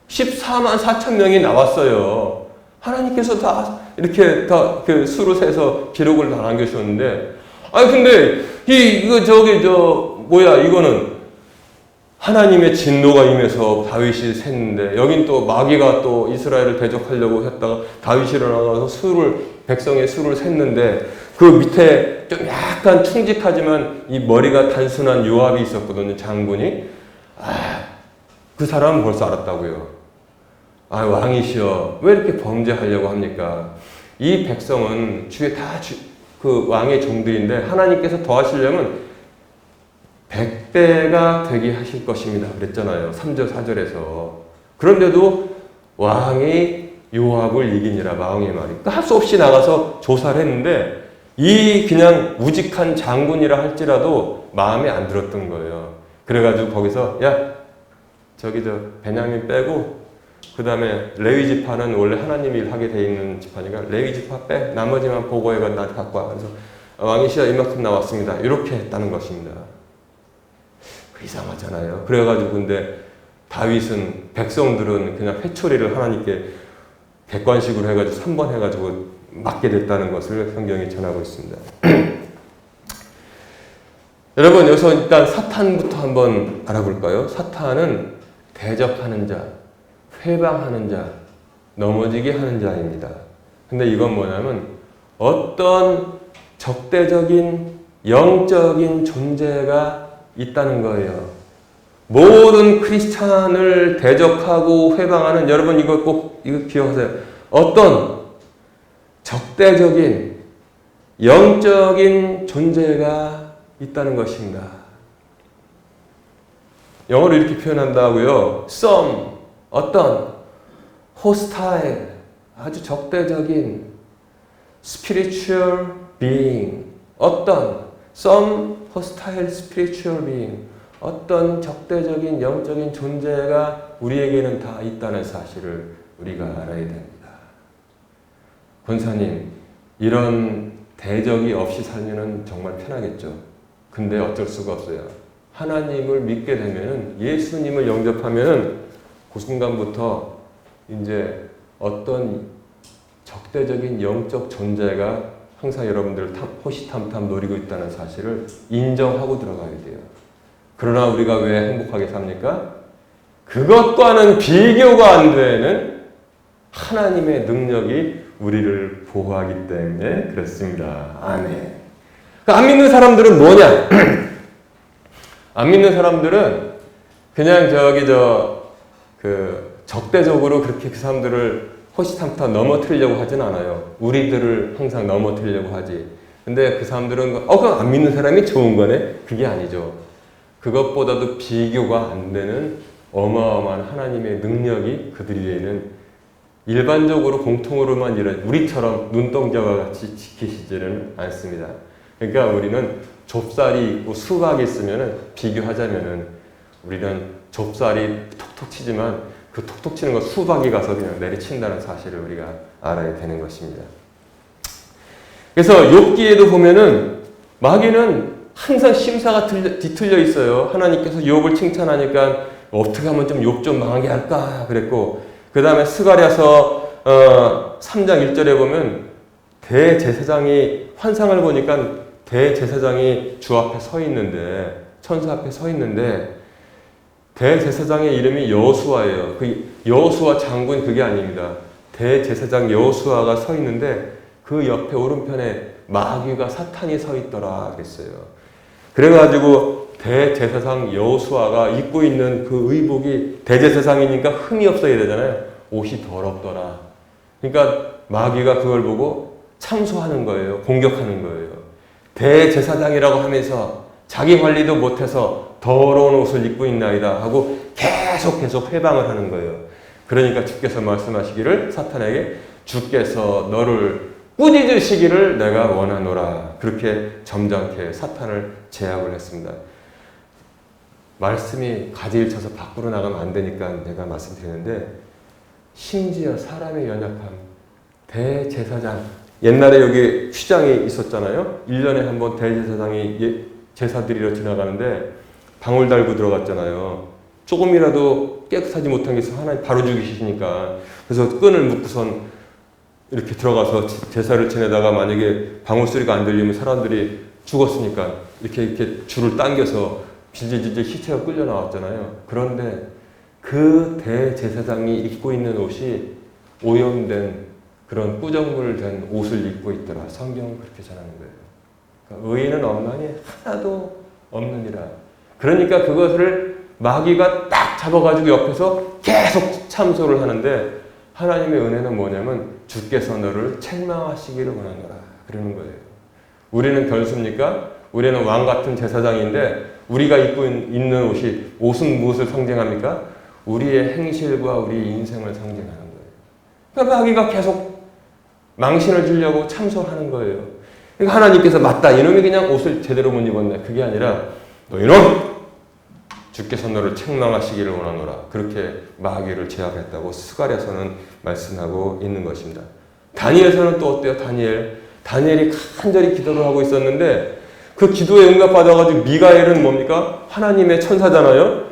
14만 4천 명이 나왔어요. 하나님께서 다 이렇게 다 그 수로 세서 기록을 다 남겨주셨는데, 아니 근데 이거는 하나님의 진노가 임해서 다윗이 샜는데 여긴 또 마귀가 또 이스라엘을 대적하려고 했다가 다윗이 일어나서 백성의 수를 샜는데 그 밑에 좀 약간 충직하지만 이 머리가 단순한 요압이 있었거든요. 장군이. 그 사람은 벌써 알았다고요. 왕이시여 왜 이렇게 범죄하려고 합니까? 이 백성은 주에 다 그 왕의 종들인데 하나님께서 더하시려면 100배가 되게 하실 것입니다. 그랬잖아요. 3절 4절에서. 그런데도 왕이 요압을 이기니라 마왕의 말이. 할 수 없이 나가서 조사를 했는데 이 그냥 우직한 장군이라 할지라도 마음에 안 들었던 거예요. 그래가지고 거기서 베냐민 빼고 그 다음에 레위 지파는 원래 하나님이 일하게 돼 있는 지파니까 레위 지파 빼 나머지만 보고해가 나 갖고 와. 그래서 왕이시여 이만큼 나왔습니다. 이렇게 했다는 것입니다. 이상하잖아요. 그래가지고 근데 다윗은 백성들은 그냥 회초리를 하나님께 객관식으로 해가지고 3번 해가지고 맞게 됐다는 것을 성경이 전하고 있습니다. 여러분 여기서 일단 사탄부터 한번 알아볼까요? 사탄은 대적하는 자, 회방하는 자, 넘어지게 하는 자입니다. 근데 이건 뭐냐면 어떤 적대적인 영적인 존재가 있다는 거예요. 모든 크리스찬을 대적하고 회방하는 여러분 이거 꼭 기억하세요. 어떤 적대적인 영적인 존재가 있다는 것입니다. 영어로 이렇게 표현한다고요. some 어떤 hostile 아주 적대적인 spiritual being 어떤 some hostile spiritual being 어떤 적대적인 영적인 존재가 우리에게는 다 있다는 사실을 우리가 알아야 됩니다. 권사님, 이런 대적이 없이 살면 정말 편하겠죠. 근데 어쩔 수가 없어요. 하나님을 믿게 되면 예수님을 영접하면 그 순간부터 이제 어떤 적대적인 영적 존재가 항상 여러분들을 호시탐탐 노리고 있다는 사실을 인정하고 들어가야 돼요. 그러나 우리가 왜 행복하게 삽니까? 그것과는 비교가 안 되는 하나님의 능력이 우리를 보호하기 때문에 그렇습니다. 아멘. 안 믿는 사람들은 뭐냐? 안 믿는 사람들은 그냥 적대적으로 그렇게 그 사람들을 호시탐탐 넘어뜨리려고 하진 않아요. 우리들을 항상 넘어뜨리려고 하지. 근데 그 사람들은 그럼 안 믿는 사람이 좋은 거네? 그게 아니죠. 그것보다도 비교가 안 되는 어마어마한 하나님의 능력이 그들에게는 일반적으로 공통으로만 우리처럼 눈동자와 같이 지키시지는 않습니다. 그러니까 우리는 좁쌀이 있고 수박이 있으면 비교하자면은 우리는 좁쌀이 톡톡 치지만 그 톡톡 치는 거 수박이 가서 그냥 내리친다는 사실을 우리가 알아야 되는 것입니다. 그래서 욥기에도 보면은 마귀는 항상 심사가 뒤틀려 있어요. 하나님께서 욥을 칭찬하니까 어떻게 하면 좀 욥 좀 망하게 할까 그랬고 그 다음에 스가랴서 3장 1절에 보면 대제사장이 환상을 보니까 대제사장이 주 앞에 서 있는데 천사 앞에 서 있는데 대제사장의 이름이 여호수아예요. 그 여호수아 장군 그게 아닙니다. 대제사장 여호수아가 서 있는데 그 옆에 오른편에 마귀가 사탄이 서 있더라 그랬어요. 그래가지고 대제사장 여호수아가 입고 있는 그 의복이 대제사장이니까 흠이 없어야 되잖아요. 옷이 더럽더라. 그러니까 마귀가 그걸 보고 참소하는 거예요. 공격하는 거예요. 대제사장이라고 하면서 자기 관리도 못해서 더러운 옷을 입고 있나이다 하고 계속 회방을 하는 거예요. 그러니까 주께서 말씀하시기를 사탄에게 주께서 너를 꾸짖으시기를 내가 원하노라. 그렇게 점잖게 사탄을 제압을 했습니다. 말씀이 가지를 쳐서 밖으로 나가면 안 되니까 내가 말씀드리는데 심지어 사람의 연약함, 대제사장 옛날에 여기 휘장이 있었잖아요. 1년에 한 번 대제사장이 제사드리러 지나가는데 방울 달고 들어갔잖아요. 조금이라도 깨끗하지 못한 게 있으면 하나님 바로 죽이시니까. 그래서 끈을 묶고선 이렇게 들어가서 제사를 지내다가 만약에 방울 소리가 안 들리면 사람들이 죽었으니까 이렇게 줄을 당겨서 질질질질 시체가 끌려 나왔잖아요. 그런데 그 대제사장이 입고 있는 옷이 오염된 그런 꾸정물 된 옷을 입고 있더라. 성경은 그렇게 전하는 거예요. 그러니까 의인은 없나니 하나도 없느니라. 그러니까 그것을 마귀가 딱 잡아가지고 옆에서 계속 참소를 하는데 하나님의 은혜는 뭐냐면 주께서 너를 책망하시기를 원하노라. 그러는 거예요. 우리는 별수입니까? 우리는 왕 같은 제사장인데 우리가 입고 있는 옷은 무엇을 상징합니까? 우리의 행실과 우리의 인생을 상징하는 거예요. 그러니까 마귀가 계속 망신을 주려고 참소하는 거예요. 그러니까 하나님께서 맞다. 이놈이 그냥 옷을 제대로 못 입었네. 그게 아니라 너 이놈! 주께서 너를 책망하시기를 원하노라. 그렇게 마귀를 제압했다고 스가랴서는 말씀하고 있는 것입니다. 다니엘서는 또 어때요? 다니엘이 간절히 기도를 하고 있었는데 그 기도에 응답받아가지고 미가엘은 뭡니까? 하나님의 천사잖아요.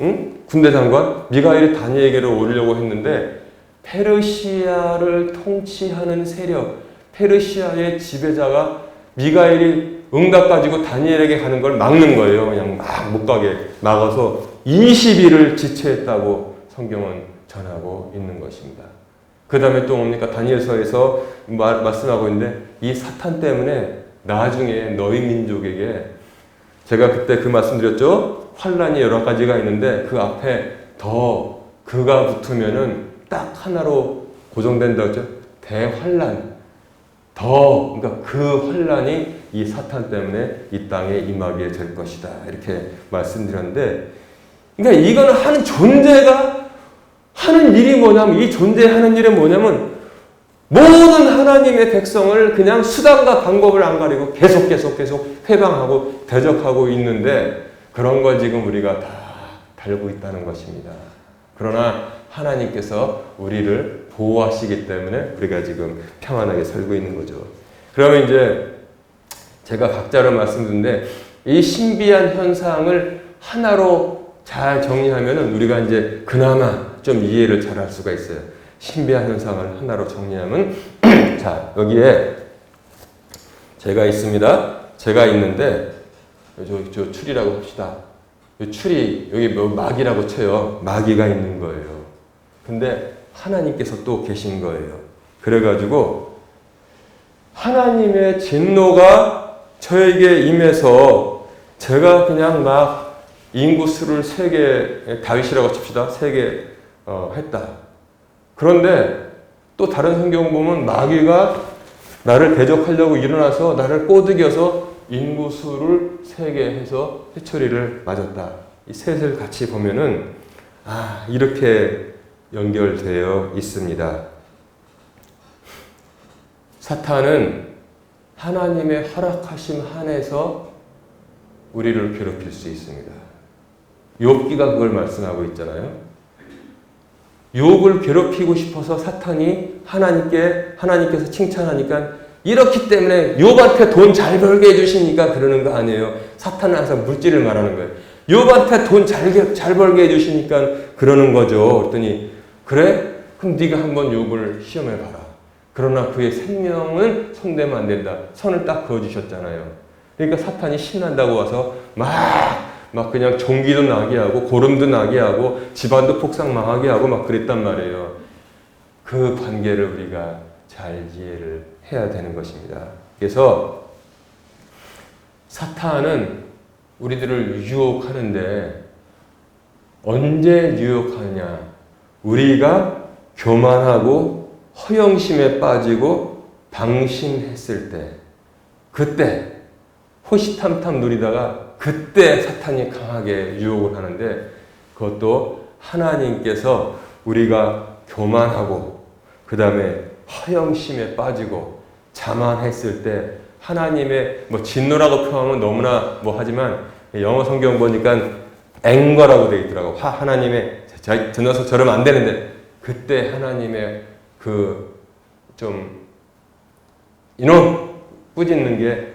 응? 군대 장관. 미가엘이 다니엘에게로 오려고 했는데 페르시아를 통치하는 세력, 페르시아의 지배자가 미가엘이 응답 가지고 다니엘에게 가는 걸 막는 거예요. 그냥 막 못 가게 막아서 20일을 지체했다고 성경은 전하고 있는 것입니다. 그 다음에 또 뭡니까? 다니엘서에서 말씀하고 있는데 이 사탄 때문에 나중에 너희 민족에게 제가 그때 그 말씀드렸죠? 환란이 여러 가지가 있는데 그 앞에 더 그가 붙으면은 딱 하나로 고정된다고 했죠? 대환란. 그러니까 그 환란이 이 사탄 때문에 이 땅에 임하게 될 것이다. 이렇게 말씀드렸는데, 그러니까 이거는 하는 존재가 하는 일이 뭐냐면, 이 존재하는 일은 뭐냐면, 모든 하나님의 백성을 그냥 수단과 방법을 안 가리고 계속 회방하고 대적하고 있는데, 그런 걸 지금 우리가 다 달고 있다는 것입니다. 그러나 하나님께서 우리를 보호하시기 때문에 우리가 지금 평안하게 살고 있는 거죠. 그러면 이제 제가 각자로 말씀드렸는데 이 신비한 현상을 하나로 잘 정리하면은 우리가 이제 그나마 좀 이해를 잘 할 수가 있어요. 신비한 현상을 하나로 정리하면 자, 여기에 제가 있습니다. 제가 있는데 저 추리라고 합시다. 이 추리 여기 뭐 마귀라고 쳐요. 마귀가 있는 거예요. 근데 하나님께서 또 계신 거예요. 그래가지고 하나님의 진노가 저에게 임해서 제가 그냥 막 인구수를 3개, 다윗이라고 칩시다. 3개 했다. 그런데 또 다른 성경 보면 마귀가 나를 대적하려고 일어나서 나를 꼬드겨서 인구수를 3개 해서 회초리를 맞았다. 이 셋을 같이 보면은 이렇게 연결되어 있습니다. 사탄은 하나님의 허락하심 한에서 우리를 괴롭힐 수 있습니다. 욥기가 그걸 말씀하고 있잖아요. 욥을 괴롭히고 싶어서 사탄이 하나님께서 칭찬하니까 이렇기 때문에 욥한테 돈 잘 벌게 해주시니까 그러는 거 아니에요. 사탄은 항상 물질을 말하는 거예요. 욥한테 돈 잘 벌게 해주시니까 그러는 거죠. 그랬더니 그래? 그럼 네가 한번 욥을 시험해봐라. 그러나 그의 생명은 손대면 안 된다. 선을 딱 그어주셨잖아요. 그러니까 사탄이 신난다고 와서 막 그냥 종기도 나게 하고 고름도 나게 하고 집안도 폭삭 망하게 하고 막 그랬단 말이에요. 그 관계를 우리가 잘 이해를 해야 되는 것입니다. 그래서 사탄은 우리들을 유혹하는데 언제 유혹하냐? 우리가 교만하고 허영심에 빠지고 방심했을 때, 그때 호시탐탐 누리다가 그때 사탄이 강하게 유혹을 하는데 그것도 하나님께서 우리가 교만하고 그 다음에 허영심에 빠지고 자만했을 때 하나님의 진노라고 표현하면 너무나 하지만 영어 성경 보니까 앵거라고 되어 있더라고. 하나님의 저 녀석 저러면 안 되는데 그때 하나님의 이놈 꾸짖는 게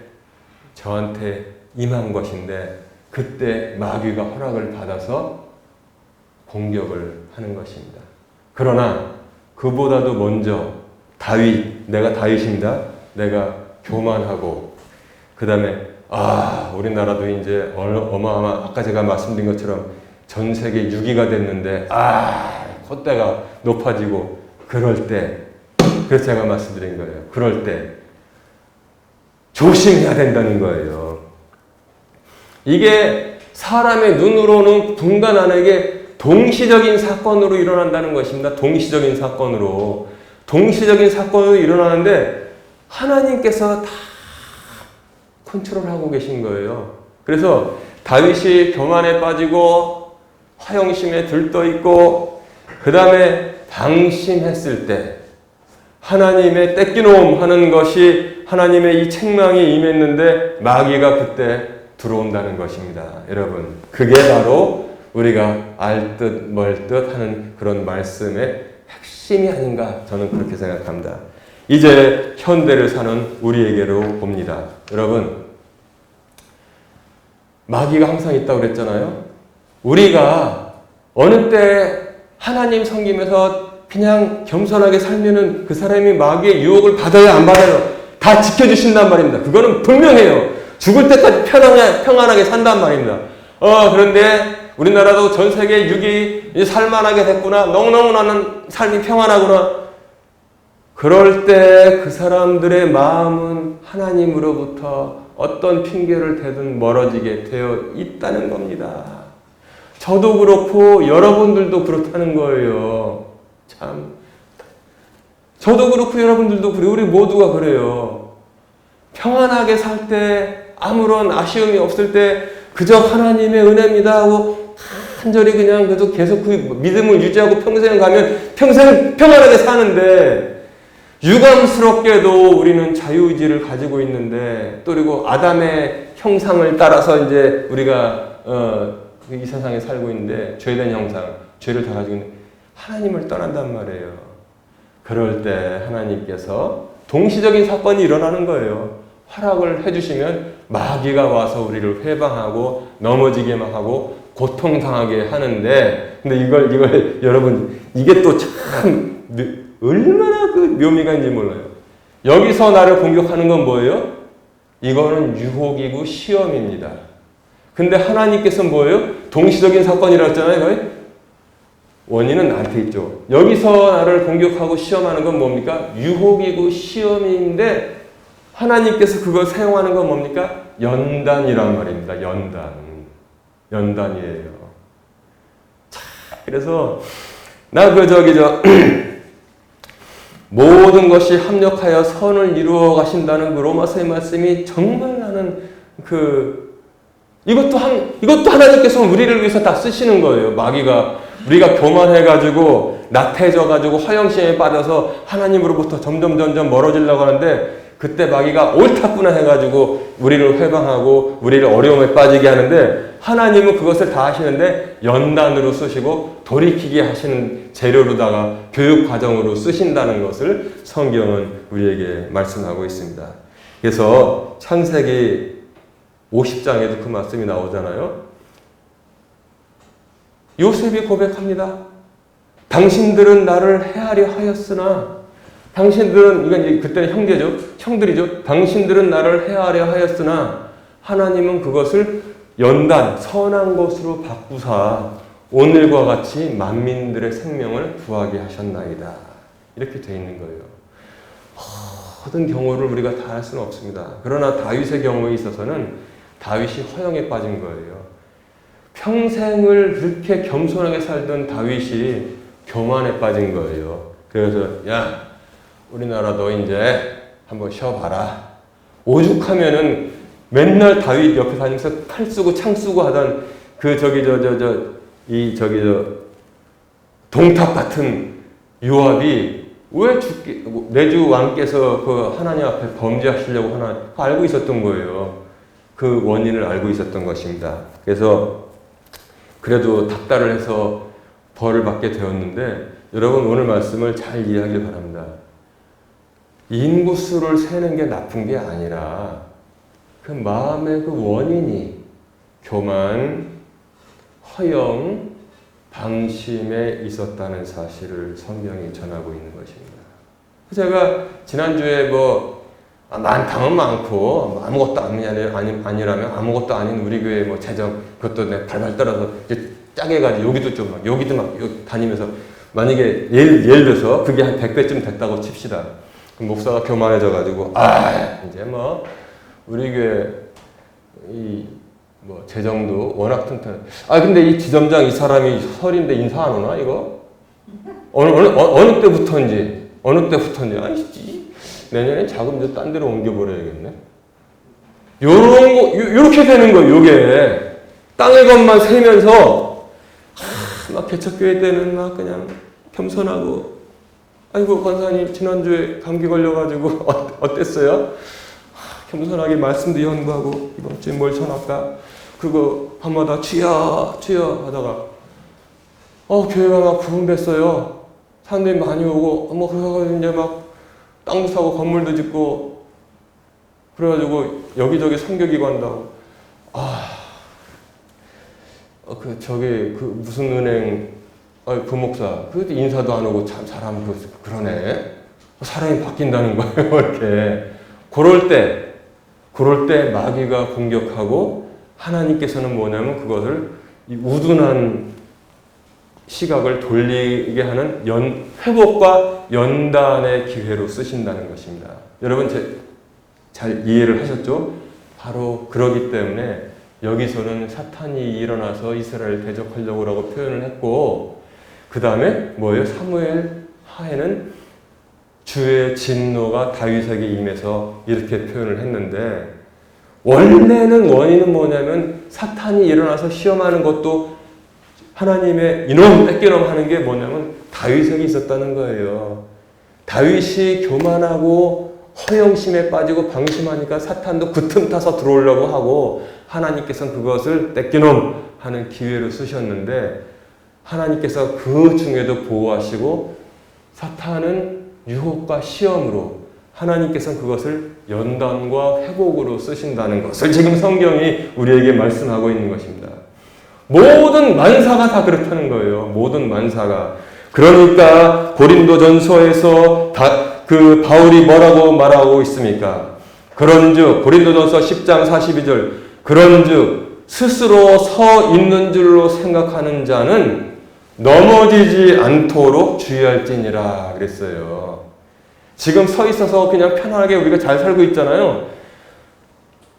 저한테 임한 것인데 그때 마귀가 허락을 받아서 공격을 하는 것입니다. 그러나 그보다도 먼저 내가 다윗입니다. 내가 교만하고 그 다음에 우리나라도 이제 어마어마 아까 제가 말씀드린 것처럼 전 세계 6위가 됐는데 콧대가 높아지고 그럴 때 그래서 제가 말씀드린 거예요. 그럴 때 조심해야 된다는 거예요. 이게 사람의 눈으로는 분간하게 동시적인 사건으로 일어난다는 것입니다. 동시적인 사건으로 일어나는데 하나님께서 다 컨트롤하고 계신 거예요. 그래서 다윗이 교만에 빠지고 허영심에 들떠 있고 그 다음에 방심했을 때 하나님의 떼끼놈 하는 것이 하나님의 이 책망이 임했는데 마귀가 그때 들어온다는 것입니다. 여러분, 그게 바로 우리가 알 듯 멀 듯 하는 그런 말씀의 핵심이 아닌가 저는 그렇게 생각합니다. 이제 현대를 사는 우리에게로 봅니다. 여러분, 마귀가 항상 있다고 그랬잖아요. 우리가 어느 때 하나님 섬기면서 그냥 겸손하게 살면은 그 사람이 마귀의 유혹을 받아야 안 받아요? 다 지켜주신단 말입니다. 그거는 분명해요. 죽을 때까지 평안하게 산단 말입니다. 그런데 우리나라도 전 세계 6위 살만하게 됐구나. 너무너무 나는 삶이 평안하구나. 그럴 때 그 사람들의 마음은 하나님으로부터 어떤 핑계를 대든 멀어지게 되어 있다는 겁니다. 저도 그렇고 여러분들도 그렇다는 거예요. 참. 저도 그렇고 여러분들도 그래요. 우리 모두가 그래요. 평안하게 살 때 아무런 아쉬움이 없을 때 그저 하나님의 은혜입니다 하고 간절히 그냥 그래도 계속 그 믿음을 유지하고 평생 가면 평생 평안하게 사는데 유감스럽게도 우리는 자유의지를 가지고 있는데 또 그리고 아담의 형상을 따라서 이제 우리가 이 세상에 살고 있는데 죄된 형상, 죄를 다 가지고 있는데 하나님을 떠난단 말이에요. 그럴 때 하나님께서 동시적인 사건이 일어나는 거예요. 허락을 해주시면 마귀가 와서 우리를 회방하고 넘어지게만 하고 고통당하게 하는데 근데 이걸 여러분 이게 또 참 얼마나 그 묘미가 있는지 몰라요. 여기서 나를 공격하는 건 뭐예요? 이거는 유혹이고 시험입니다. 근데 하나님께서는 뭐예요? 동시적인 사건이라고 했잖아요. 거의? 원인은 나한테 있죠. 여기서 나를 공격하고 시험하는 건 뭡니까? 유혹이고 시험인데 하나님께서 그걸 사용하는 건 뭡니까? 연단이란 말입니다. 연단이에요. 자, 그래서 모든 것이 합력하여 선을 이루어 가신다는 그 로마서의 말씀이 정말 나는 이것도 하나님께서 우리를 위해서 다 쓰시는 거예요. 마귀가 우리가 교만해가지고 나태해져가지고 허영심에 빠져서 하나님으로부터 점점 멀어지려고 하는데 그때 마귀가 옳다구나 해가지고 우리를 회방하고 우리를 어려움에 빠지게 하는데 하나님은 그것을 다 하시는데 연단으로 쓰시고 돌이키게 하시는 재료로다가 교육 과정으로 쓰신다는 것을 성경은 우리에게 말씀하고 있습니다. 그래서 창세기 50장에도 그 말씀이 나오잖아요. 요셉이 고백합니다. 당신들은 나를 해하려 하였으나 당신들은 이건 그때는 형들이죠. 당신들은 나를 해하려 하였으나 하나님은 그것을 연단, 선한 것으로 바꾸사 오늘과 같이 만민들의 생명을 구하게 하셨나이다. 이렇게 되어 있는 거예요. 모든 경우를 우리가 다 할 수는 없습니다. 그러나 다윗의 경우에 있어서는 다윗이 허영에 빠진 거예요. 평생을 그렇게 겸손하게 살던 다윗이 교만에 빠진 거예요. 그래서 우리나라도 이제 한번 쉬어봐라. 오죽하면은 맨날 다윗 옆에 다니면서 칼 쓰고 창 쓰고 하던 동탑 같은 요압이 왜 내주 왕께서 그 하나님 앞에 범죄하시려고 하나 알고 있었던 거예요. 그 원인을 알고 있었던 것입니다. 그래서 그래도 닥달을 해서 벌을 받게 되었는데 여러분 오늘 말씀을 잘 이해하길 바랍니다. 인구수를 세는 게 나쁜 게 아니라 그 마음의 그 원인이 교만, 허영, 방심에 있었다는 사실을 성경이 전하고 있는 것입니다. 제가 지난주에 많다면 많고 아무것도 아니라면 아무것도 아닌 우리 교회 뭐 재정 그것도 내가 발발 떨어서 이제 짜게 해가지고 여기도 좀 막 여기도 막 다니면서 만약에 예를 들어서 그게 한 100배쯤 됐다고 칩시다. 그럼 목사가 교만해져가지고 이제 뭐 우리 교회 이 뭐 재정도 워낙 튼튼. 근데 이 지점장 이 사람이 설인데 인사 안 오나 이거? 어느 때부터인지 아니 내년에 자금 좀 딴 데로 옮겨버려야겠네. 요런 거 요렇게 되는 거예요. 요게 땅의 것만 세면서 막 개척교회 때는 막 그냥 겸손하고 아이고 권사님 지난주에 감기 걸려가지고 어땠어요? 겸손하게 말씀도 연구하고 이번 주에 뭘 전할까? 그리고 밤마다 주여 하다가 교회가 막 부흥됐어요. 사람들이 많이 오고 뭐 그래서 이제 막 땅도 사고 건물도 짓고 그래가지고 여기저기 선교기구 한다고 그 무슨 은행 부목사 그것도 인사도 안 오고 참 사람 그러네. 사람이 바뀐다는 거예요. 이렇게 그럴 때 마귀가 공격하고 하나님께서는 뭐냐면 그것을 이 우둔한 시각을 돌리게 하는 회복과 연단의 기회로 쓰신다는 것입니다. 여러분 잘 이해를 하셨죠? 바로 그러기 때문에 여기서는 사탄이 일어나서 이스라엘 대적하려고 표현을 했고 그 다음에 뭐예요? 사무엘 하에는 주의 진노가 다윗에게 임해서 이렇게 표현을 했는데 원인은 뭐냐면 사탄이 일어나서 시험하는 것도 하나님의 이놈 뺏기놈 하는 게 뭐냐면 다윗에게 있었다는 거예요. 다윗이 교만하고 허영심에 빠지고 방심하니까 사탄도 그 틈 타서 들어오려고 하고 하나님께서는 그것을 뺏기놈 하는 기회로 쓰셨는데 하나님께서 그 중에도 보호하시고 사탄은 유혹과 시험으로 하나님께서는 그것을 연단과 회복으로 쓰신다는 것을 지금 성경이 우리에게 말씀하고 있는 것입니다. 모든 만사가 다 그렇다는 거예요. 모든 만사가. 그러니까 고린도전서에서 그 바울이 뭐라고 말하고 있습니까? 그런즉 고린도전서 10장 42절 그런즉 스스로 서 있는 줄로 생각하는 자는 넘어지지 않도록 주의할지니라 그랬어요. 지금 서 있어서 그냥 편하게 우리가 잘 살고 있잖아요.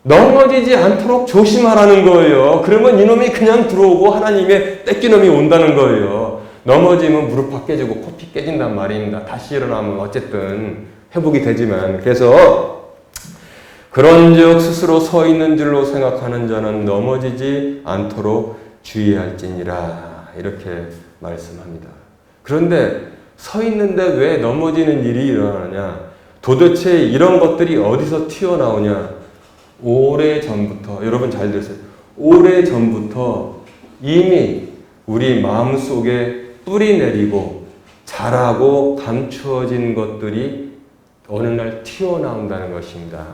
넘어지지 않도록 조심하라는 거예요. 그러면 이놈이 그냥 들어오고 하나님의 뺏기놈이 온다는 거예요. 넘어지면 무릎 팍 깨지고 코피 깨진단 말입니다. 다시 일어나면 어쨌든 회복이 되지만 그래서 그런즉 스스로 서 있는 줄로 생각하는 자는 넘어지지 않도록 주의할지니라 이렇게 말씀합니다. 그런데 서 있는데 왜 넘어지는 일이 일어나냐? 도대체 이런 것들이 어디서 튀어나오냐? 오래전부터 여러분 잘 들으세요. 오래전부터 이미 우리 마음속에 뿌리 내리고 자라고 감추어진 것들이 어느 날 튀어나온다는 것입니다.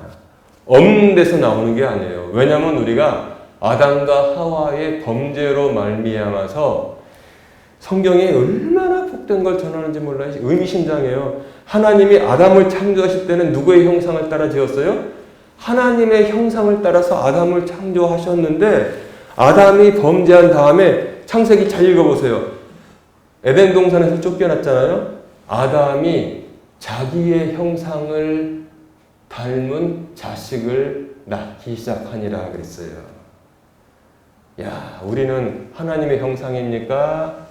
없는 데서 나오는 게 아니에요. 왜냐하면 우리가 아담과 하와의 범죄로 말미암아서 성경이 얼마나 복된 걸 전하는지 몰라요. 의미심장해요. 하나님이 아담을 창조하실 때는 누구의 형상을 따라 지었어요? 하나님의 형상을 따라서 아담을 창조하셨는데 아담이 범죄한 다음에 창세기 잘 읽어보세요. 에덴 동산에서 쫓겨났잖아요. 아담이 자기의 형상을 닮은 자식을 낳기 시작하니라 그랬어요. 야, 우리는 하나님의 형상입니까?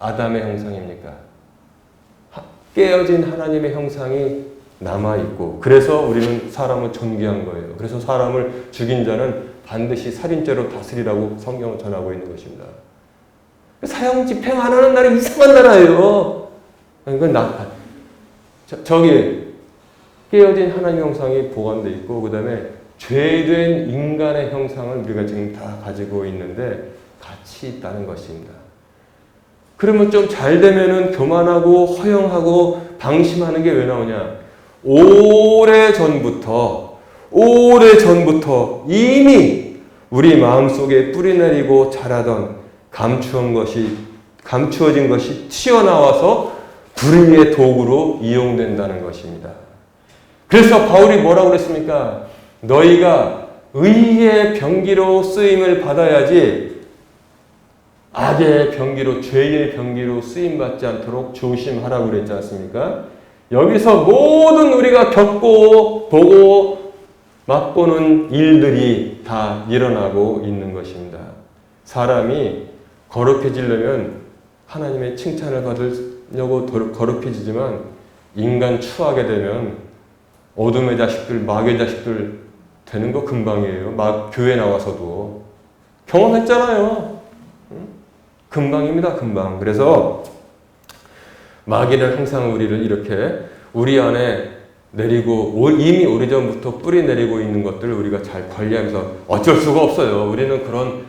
아담의 형상입니까? 깨어진 하나님의 형상이 남아있고 그래서 우리는 사람을 존귀한 거예요. 그래서 사람을 죽인 자는 반드시 살인죄로 다스리라고 성경은 전하고 있는 것입니다. 사형 집행 안 하는 나라 이상한 나라예요. 이건 저기 깨어진 하나님의 형상이 보관되어 있고 그 다음에 죄된 인간의 형상을 우리가 지금 다 가지고 있는데 같이 있다는 것입니다. 그러면 좀 잘 되면은 교만하고 허영하고 방심하는 게 왜 나오냐? 오래전부터 이미 우리 마음속에 뿌리내리고 자라던 감추어진 것이 튀어나와서 불의의 도구로 이용된다는 것입니다. 그래서 바울이 뭐라고 그랬습니까? 너희가 의의 병기로 쓰임을 받아야지 악의 병기로, 죄의 병기로 쓰임받지 않도록 조심하라고 그랬지 않습니까? 여기서 모든 우리가 겪고 보고 맛보는 일들이 다 일어나고 있는 것입니다. 사람이 거룩해지려면 하나님의 칭찬을 받으려고 거룩해지지만 인간 추하게 되면 어둠의 자식들, 마귀의 자식들 되는 거 금방이에요. 교회 나와서도 경험했잖아요. 금방입니다, 금방. 그래서 마귀는 항상 우리를 이렇게 우리 안에 내리고 이미 오래전부터 뿌리 내리고 있는 것들을 우리가 잘 관리하면서 어쩔 수가 없어요. 우리는 그런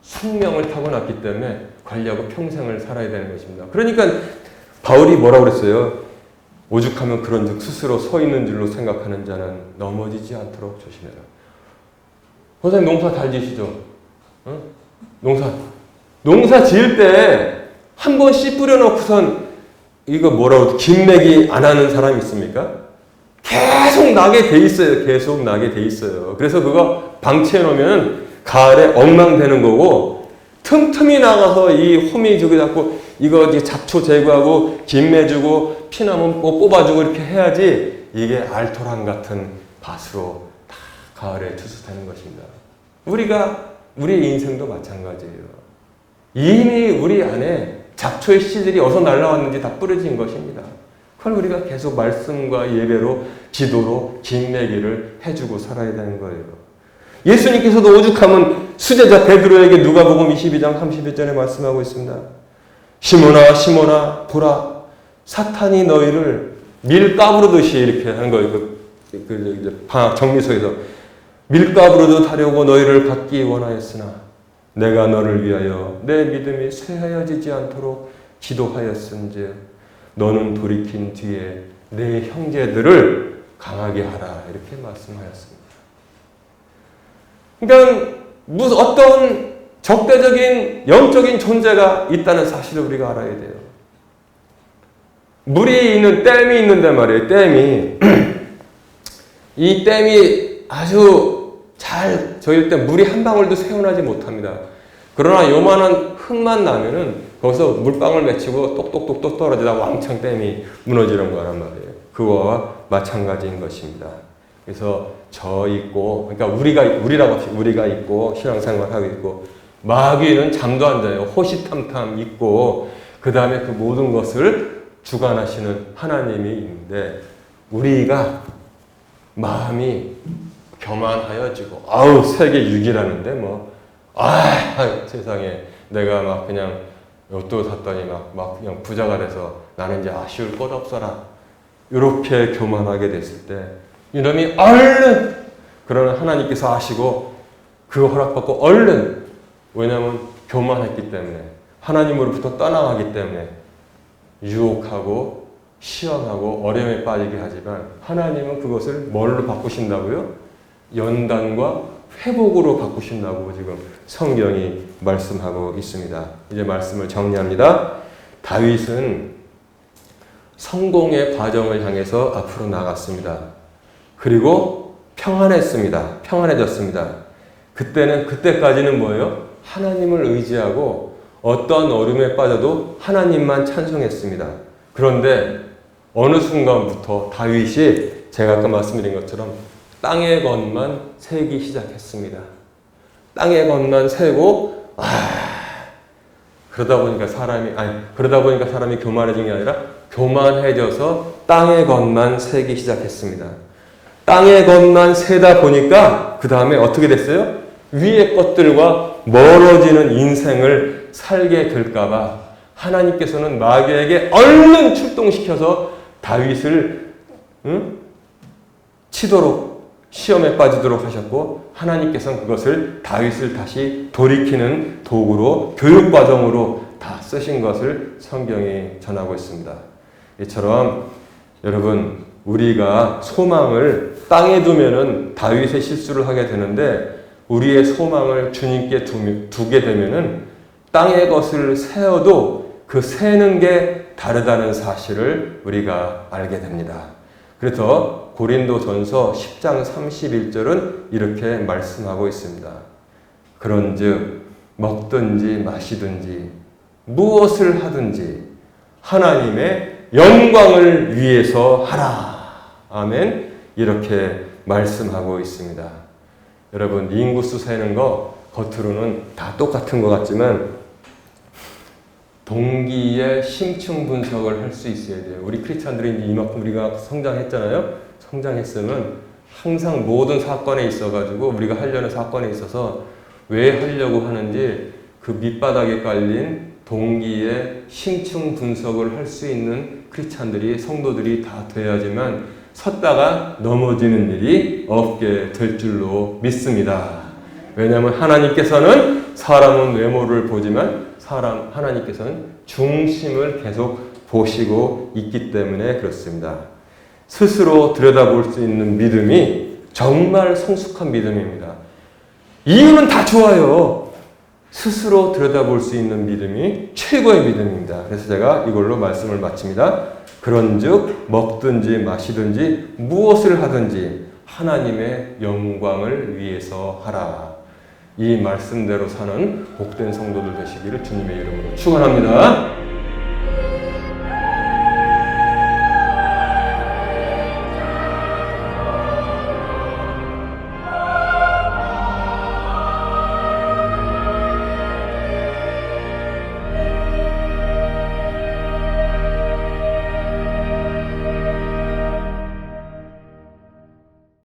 숙명을 타고났기 때문에 관리하고 평생을 살아야 되는 것입니다. 그러니까 바울이 뭐라고 그랬어요? 오죽하면 그런즉 스스로 서 있는 줄로 생각하는 자는 넘어지지 않도록 조심해라. 선생님 농사 잘 지시죠? 응? 농사 지을 때 한 번 씨 뿌려놓고선 이거 뭐라고 김매기 안 하는 사람이 있습니까? 계속 나게 돼 있어요. 계속 나게 돼 있어요. 그래서 그거 방치해 놓으면 가을에 엉망되는 거고 틈틈이 나가서 이 호미 저기 잡고 이거 잡초 제거하고 김매 주고 피나면 뽑아주고 이렇게 해야지 이게 알토란 같은 밭으로 다 가을에 추수되는 것입니다. 우리의 인생도 마찬가지예요. 이미 우리 안에 잡초의 씨들이 어디서 날라왔는지 다 뿌려진 것입니다. 그걸 우리가 계속 말씀과 예배로 기도로 김매기를 해주고 살아야 되는 거예요. 예수님께서도 오죽하면 수제자 베드로에게 누가복음 22장 31절에 말씀하고 있습니다. 시몬아 시몬아 보라 사탄이 너희를 밀가부르듯이 이렇게 하는 거예요. 방학 정리소에서 밀가부르듯 하려고 너희를 갖기 원하였으나 내가 너를 위하여 내 믿음이 쇠하여지지 않도록 기도하였은즉 너는 돌이킨 뒤에 내 형제들을 강하게 하라 이렇게 말씀하였습니다. 그러니까 무슨 어떤 적대적인 영적인 존재가 있다는 사실을 우리가 알아야 돼요. 물이 있는 댐이 있는데 말이에요. 댐이 이 댐이 아주 잘 저일 때 물이 한 방울도 새어나지 못합니다. 그러나 요만한 흙만 나면은 거기서 물방울 맺히고 똑똑똑똑 떨어지다 왕창 댐이 무너지는 거란 말이에요. 그거와 마찬가지인 것입니다. 그래서 저 있고, 그러니까 우리가 있고 신앙생활하고 있고 마귀는 잠도 안 자요. 호시탐탐 있고 그 다음에 그 모든 것을 주관하시는 하나님이 있는데 우리가 마음이 교만하여지고 세계 6위라는데 세상에 내가 막 그냥 로또 샀더니 막 그냥 부자가 돼서 나는 이제 아쉬울 것 없어라 이렇게 교만하게 됐을 때 이놈이 얼른 그러나 하나님께서 아시고 그거 허락받고 얼른 왜냐하면 교만했기 때문에 하나님으로부터 떠나가기 때문에 유혹하고 시험하고 어려움에 빠지게 하지만 하나님은 그것을 뭘로 바꾸신다고요? 연단과 회복으로 바꾸신다고 지금 성경이 말씀하고 있습니다. 이제 말씀을 정리합니다. 다윗은 성공의 과정을 향해서 앞으로 나갔습니다. 그리고 평안해졌습니다. 그때까지는 뭐예요? 하나님을 의지하고 어떤 어려움에 빠져도 하나님만 찬송했습니다. 그런데 어느 순간부터 다윗이 제가 아까 말씀드린 것처럼 땅의 것만 세기 시작했습니다. 땅의 것만 세고 그러다 보니까 사람이 교만해진 게 아니라 교만해져서 땅의 것만 세기 시작했습니다. 땅의 것만 세다 보니까 그 다음에 어떻게 됐어요? 위의 것들과 멀어지는 인생을 살게 될까봐 하나님께서는 마귀에게 얼른 출동시켜서 다윗을 치도록 시험에 빠지도록 하셨고 하나님께서는 그것을 다윗을 다시 돌이키는 도구로 교육과정으로 다 쓰신 것을 성경이 전하고 있습니다. 이처럼 여러분 우리가 소망을 땅에 두면은 다윗의 실수를 하게 되는데 우리의 소망을 주님께 두게 되면은 땅의 것을 세어도 그 세는 게 다르다는 사실을 우리가 알게 됩니다. 그래서 고린도전서 10장 31절은 이렇게 말씀하고 있습니다. 그런즉 먹든지 마시든지 무엇을 하든지 하나님의 영광을 위해서 하라. 아멘. 이렇게 말씀하고 있습니다. 여러분, 인구수 세는 거 겉으로는 다 똑같은 것 같지만 동기의 심층 분석을 할 수 있어야 돼요. 우리 크리스찬들이 이제 이만큼 우리가 성장했잖아요. 성장했으면 항상 모든 사건에 있어가지고 우리가 하려는 사건에 있어서 왜 하려고 하는지 그 밑바닥에 깔린 동기의 심층 분석을 할 수 있는 크리스찬들이, 성도들이 다 돼야지만 섰다가 넘어지는 일이 없게 될 줄로 믿습니다. 왜냐하면 하나님께서는 사람은 외모를 보지만 하나님께서는 중심을 계속 보시고 있기 때문에 그렇습니다. 스스로 들여다볼 수 있는 믿음이 정말 성숙한 믿음입니다. 이유는 다 좋아요. 스스로 들여다볼 수 있는 믿음이 최고의 믿음입니다. 그래서 제가 이걸로 말씀을 마칩니다. 그런즉 먹든지 마시든지 무엇을 하든지 하나님의 영광을 위해서 하라. 이 말씀대로 사는 복된 성도들 되시기를 주님의 이름으로 축원합니다.